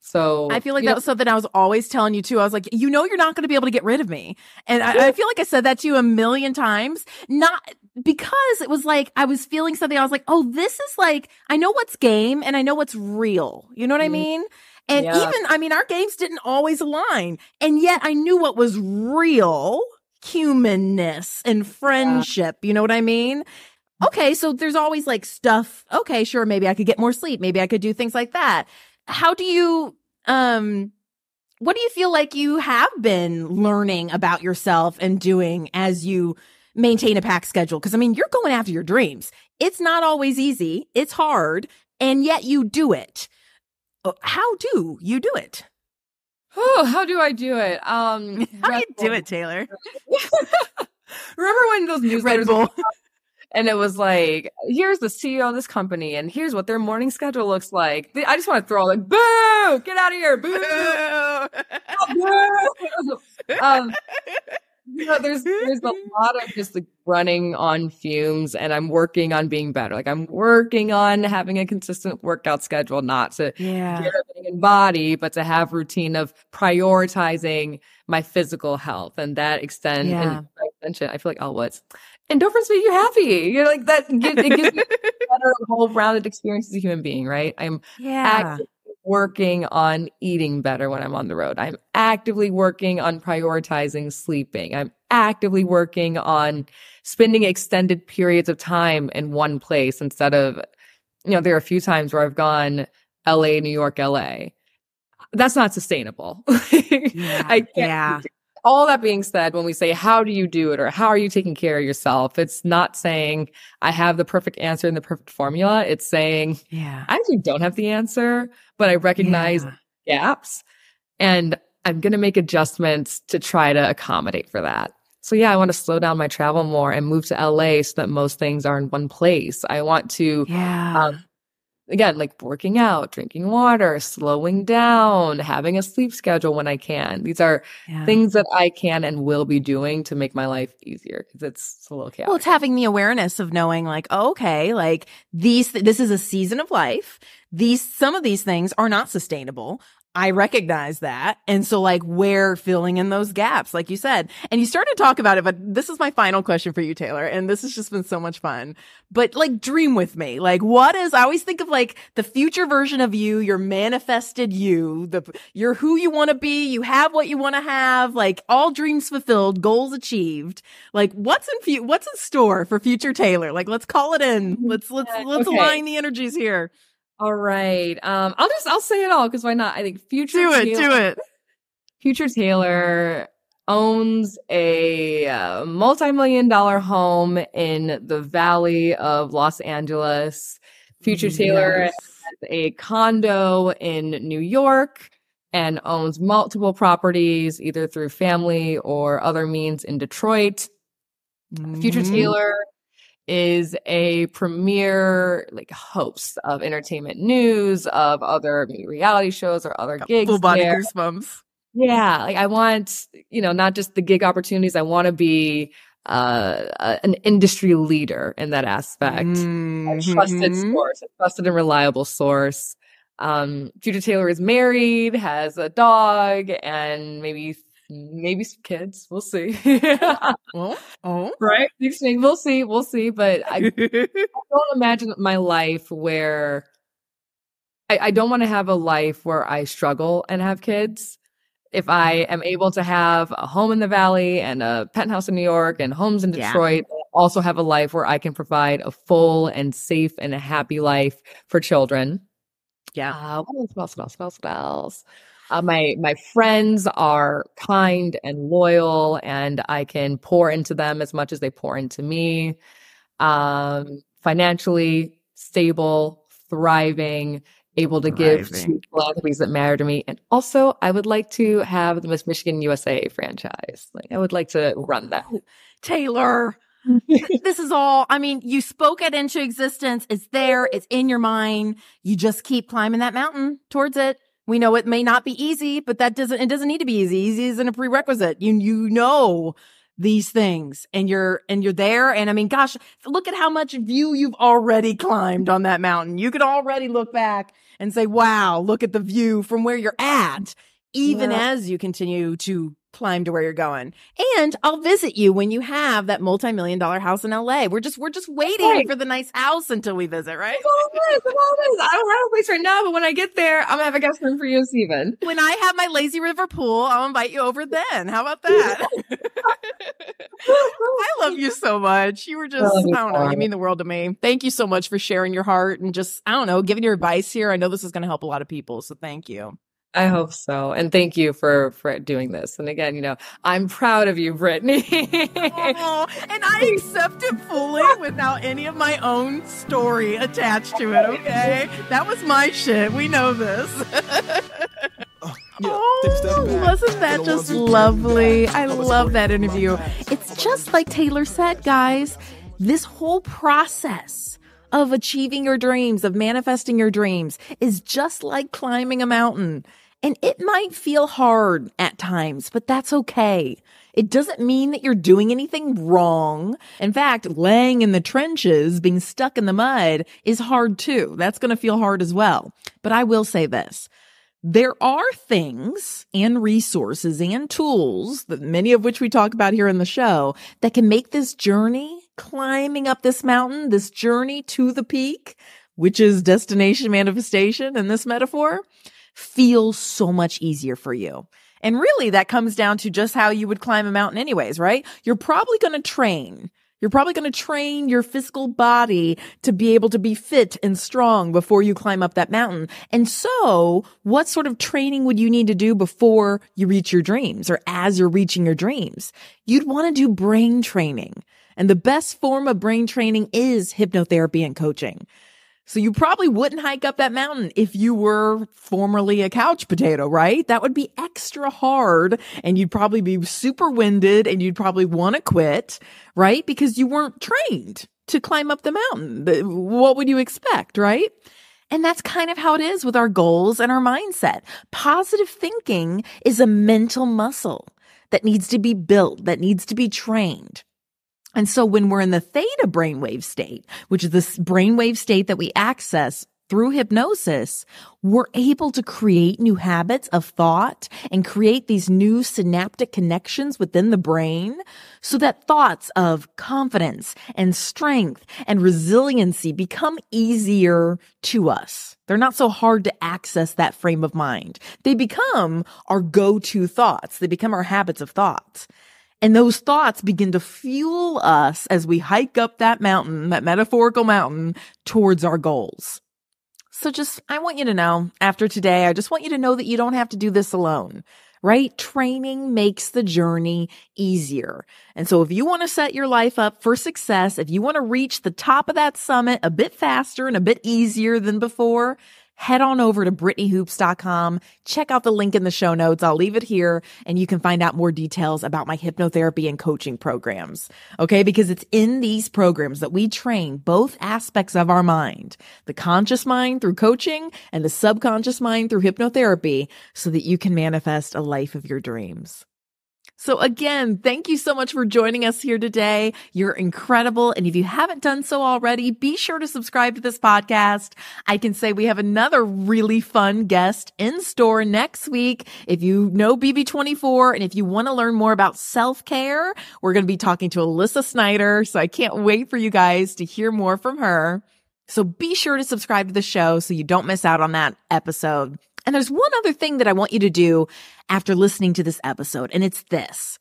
Speaker 3: So
Speaker 1: I feel like that was something I was always telling you too. I was like, you know, you're not going to be able to get rid of me. And I feel like I said that to you a million times, not because it was like, I was feeling something. I was like, oh, this is like, I know what's game and I know what's real. You know what I mean? And even, I mean, our games didn't always align. And yet I knew what was real humanness and friendship. You know what I mean? Okay. So there's always like stuff. Okay, sure. Maybe I could get more sleep. Maybe I could do things like that. How do you, what do you feel like you have been learning about yourself and doing as you maintain a packed schedule? Because I mean, you're going after your dreams. It's not always easy. It's hard. And yet you do it. How do you do it?
Speaker 3: Oh, how do I do it?
Speaker 1: How do you do it, Taylor?
Speaker 3: Remember when those newsletters
Speaker 1: Red Bull.
Speaker 3: And it was like, here's the CEO of this company, and here's what their morning schedule looks like. I just want to throw like, boo! Get out of here! Boo! Boo! You know, there's a lot of just like running on fumes, and I'm working on being better. Like I'm working on having a consistent workout schedule, not to get everything in body, but to have routine of prioritizing my physical health, and that extend and extension. I feel like, what's endorphins make you happy? You're like that. It gives me a better, whole-rounded experience as a human being, right? I'm actively working on eating better when I'm on the road. I'm actively working on prioritizing sleeping. I'm actively working on spending extended periods of time in one place instead of, you know, there are a few times where I've gone LA, New York, LA. That's not sustainable. I can't. All that being said, when we say, how do you do it? Or how are you taking care of yourself? It's not saying I have the perfect answer and the perfect formula. It's saying, I actually don't have the answer, but I recognize gaps and I'm going to make adjustments to try to accommodate for that. So I want to slow down my travel more and move to LA so that most things are in one place. I want to, again, like working out, drinking water, slowing down, having a sleep schedule when I can. These are things that I can and will be doing to make my life easier because it's a little chaotic.
Speaker 1: Well, it's having the awareness of knowing like, okay, like this is a season of life. Some of these things are not sustainable. I recognize that. And so like we're filling in those gaps, like you said. And you started to talk about it, but this is my final question for you, Taylor. And this has just been so much fun. But like dream with me. Like I always think of like the future version of you, your manifested you, you're who you want to be. You have what you want to have, like all dreams fulfilled, goals achieved. Like what's in store for future Taylor? Like let's call it in. Let's align the energies here.
Speaker 3: All right. I'll say it all because why not? I think
Speaker 1: do it.
Speaker 3: Future Taylor owns a multi-million-dollar home in the Valley of Los Angeles. Future Taylor has a condo in New York and owns multiple properties, either through family or other means in Detroit. Future Taylor is a premier like host of entertainment news, of other reality shows or other gigs.
Speaker 1: Full body goosebumps.
Speaker 3: Yeah, like I want, not just the gig opportunities. I want to be an industry leader in that aspect. A trusted source, a trusted and reliable source. Future Taylor is married, has a dog, and maybe some kids. We'll see. Right? We'll see. But I don't imagine my life where I don't want to have a life where I struggle and have kids. If I am able to have a home in the Valley and a penthouse in New York and homes in Detroit, also have a life where I can provide a full and safe and a happy life for children.
Speaker 1: Yeah.
Speaker 3: What else? My friends are kind and loyal, and I can pour into them as much as they pour into me. Financially stable, thriving, able to give to philanthropies that matter to me. And also, I would like to have the Miss Michigan USA franchise. Like, I would like to run that.
Speaker 1: Taylor, this is all, you spoke it into existence. It's there. It's in your mind. You just keep climbing that mountain towards it. We know it may not be easy, but it doesn't need to be easy. Easy isn't a prerequisite. You know these things and you're there. And gosh, look at how much view you've already climbed on that mountain. You could already look back and say, wow, look at the view from where you're at, even as you continue to climb to where you're going. And I'll visit you when you have that multi-million-dollar house in LA. We're just waiting for the nice house until we visit, right?
Speaker 3: It is. I don't have a place right now, but when I get there, I'm gonna have a guest room for you, Steven.
Speaker 1: When I have my lazy river pool, I'll invite you over then. How about that? I love you so much. You were just, I don't know, you mean the world to me. Thank you so much for sharing your heart and just, I don't know, giving your advice here. I know this is going to help a lot of people, so thank you.
Speaker 3: I hope so. And thank you for doing this. And again, I'm proud of you, Brittany.
Speaker 1: And I accept it fully without any of my own story attached to it, okay? That was my shit. We know this. Wasn't that just lovely? I love that interview. It's just like Taylor said, guys, this whole process of achieving your dreams, of manifesting your dreams, is just like climbing a mountain. And it might feel hard at times, but that's okay. It doesn't mean that you're doing anything wrong. In fact, laying in the trenches, being stuck in the mud is hard too. That's going to feel hard as well. But I will say this. There are things and resources and tools, that many of which we talk about here in the show, that can make this journey, climbing up this mountain, this journey to the peak, which is destination manifestation in this metaphor, feel so much easier for you. And really, that comes down to just how you would climb a mountain anyways, right? You're probably going to train. You're probably going to train your physical body to be able to be fit and strong before you climb up that mountain. And so what sort of training would you need to do before you reach your dreams or as you're reaching your dreams? You'd want to do brain training. And the best form of brain training is hypnotherapy and coaching. So you probably wouldn't hike up that mountain if you were formerly a couch potato, right? That would be extra hard and you'd probably be super winded and you'd probably want to quit, right? Because you weren't trained to climb up the mountain. What would you expect, right? And that's kind of how it is with our goals and our mindset. Positive thinking is a mental muscle that needs to be built, that needs to be trained. And so when we're in the theta brainwave state, which is this brainwave state that we access through hypnosis, we're able to create new habits of thought and create these new synaptic connections within the brain so that thoughts of confidence and strength and resiliency become easier to us. They're not so hard to access that frame of mind. They become our go-to thoughts. They become our habits of thought. And those thoughts begin to fuel us as we hike up that mountain, that metaphorical mountain, towards our goals. So I want you to know, after today, I just want you to know that you don't have to do this alone, right? Training makes the journey easier. And so if you want to set your life up for success, if you want to reach the top of that summit a bit faster and a bit easier than before, head on over to BrittanyHoops.com. Check out the link in the show notes. I'll leave it here, and you can find out more details about my hypnotherapy and coaching programs. Okay? Because it's in these programs that we train both aspects of our mind, the conscious mind through coaching and the subconscious mind through hypnotherapy, so that you can manifest a life of your dreams. So again, thank you so much for joining us here today. You're incredible. And if you haven't done so already, be sure to subscribe to this podcast. I can say we have another really fun guest in store next week. If you know BB24 and if you want to learn more about self-care, we're going to be talking to Alyssa Snyder. So I can't wait for you guys to hear more from her. So be sure to subscribe to the show so you don't miss out on that episode. And there's one other thing that I want you to do after listening to this episode, and it's this.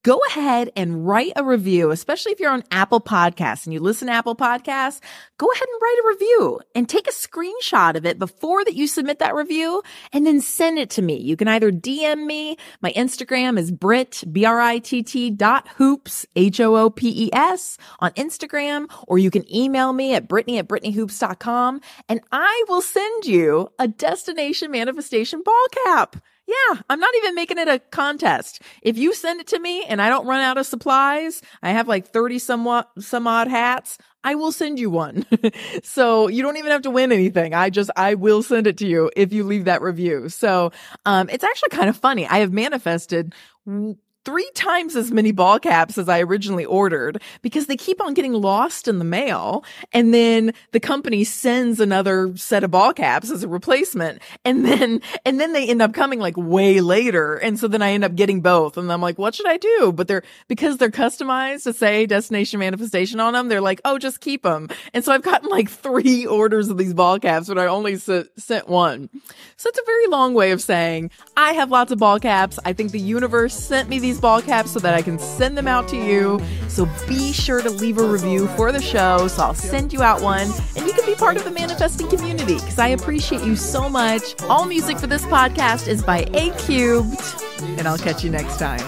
Speaker 1: Go ahead and write a review, especially if you're on Apple Podcasts and you listen to Apple Podcasts. Go ahead and write a review and take a screenshot of it before that you submit that review and then send it to me. You can either DM me. My Instagram is Britt, BRITT.hoops, HOOPES on Instagram, or you can email me at Brittany@BrittanyHoops.com, and I will send you a destination manifestation ball cap. Yeah, I'm not even making it a contest. If you send it to me and I don't run out of supplies, I have like 30 some odd hats, I will send you one. So you don't even have to win anything. I will send it to you if you leave that review. So, it's actually kind of funny. I have manifested 3 times as many ball caps as I originally ordered because they keep on getting lost in the mail. And then the company sends another set of ball caps as a replacement. And then they end up coming like way later. And so then I end up getting both. And I'm like, what should I do? But because they're customized to say destination manifestation on them, they're like, oh, just keep them. And so I've gotten like 3 orders of these ball caps, but I only sent one. So it's a very long way of saying I have lots of ball caps. I think the universe sent me these ball caps so that I can send them out to you. So be sure to leave a review for the show. So I'll send you out one and you can be part of the manifesting community because I appreciate you so much. All music for this podcast is by A Cubed, and I'll catch you next time.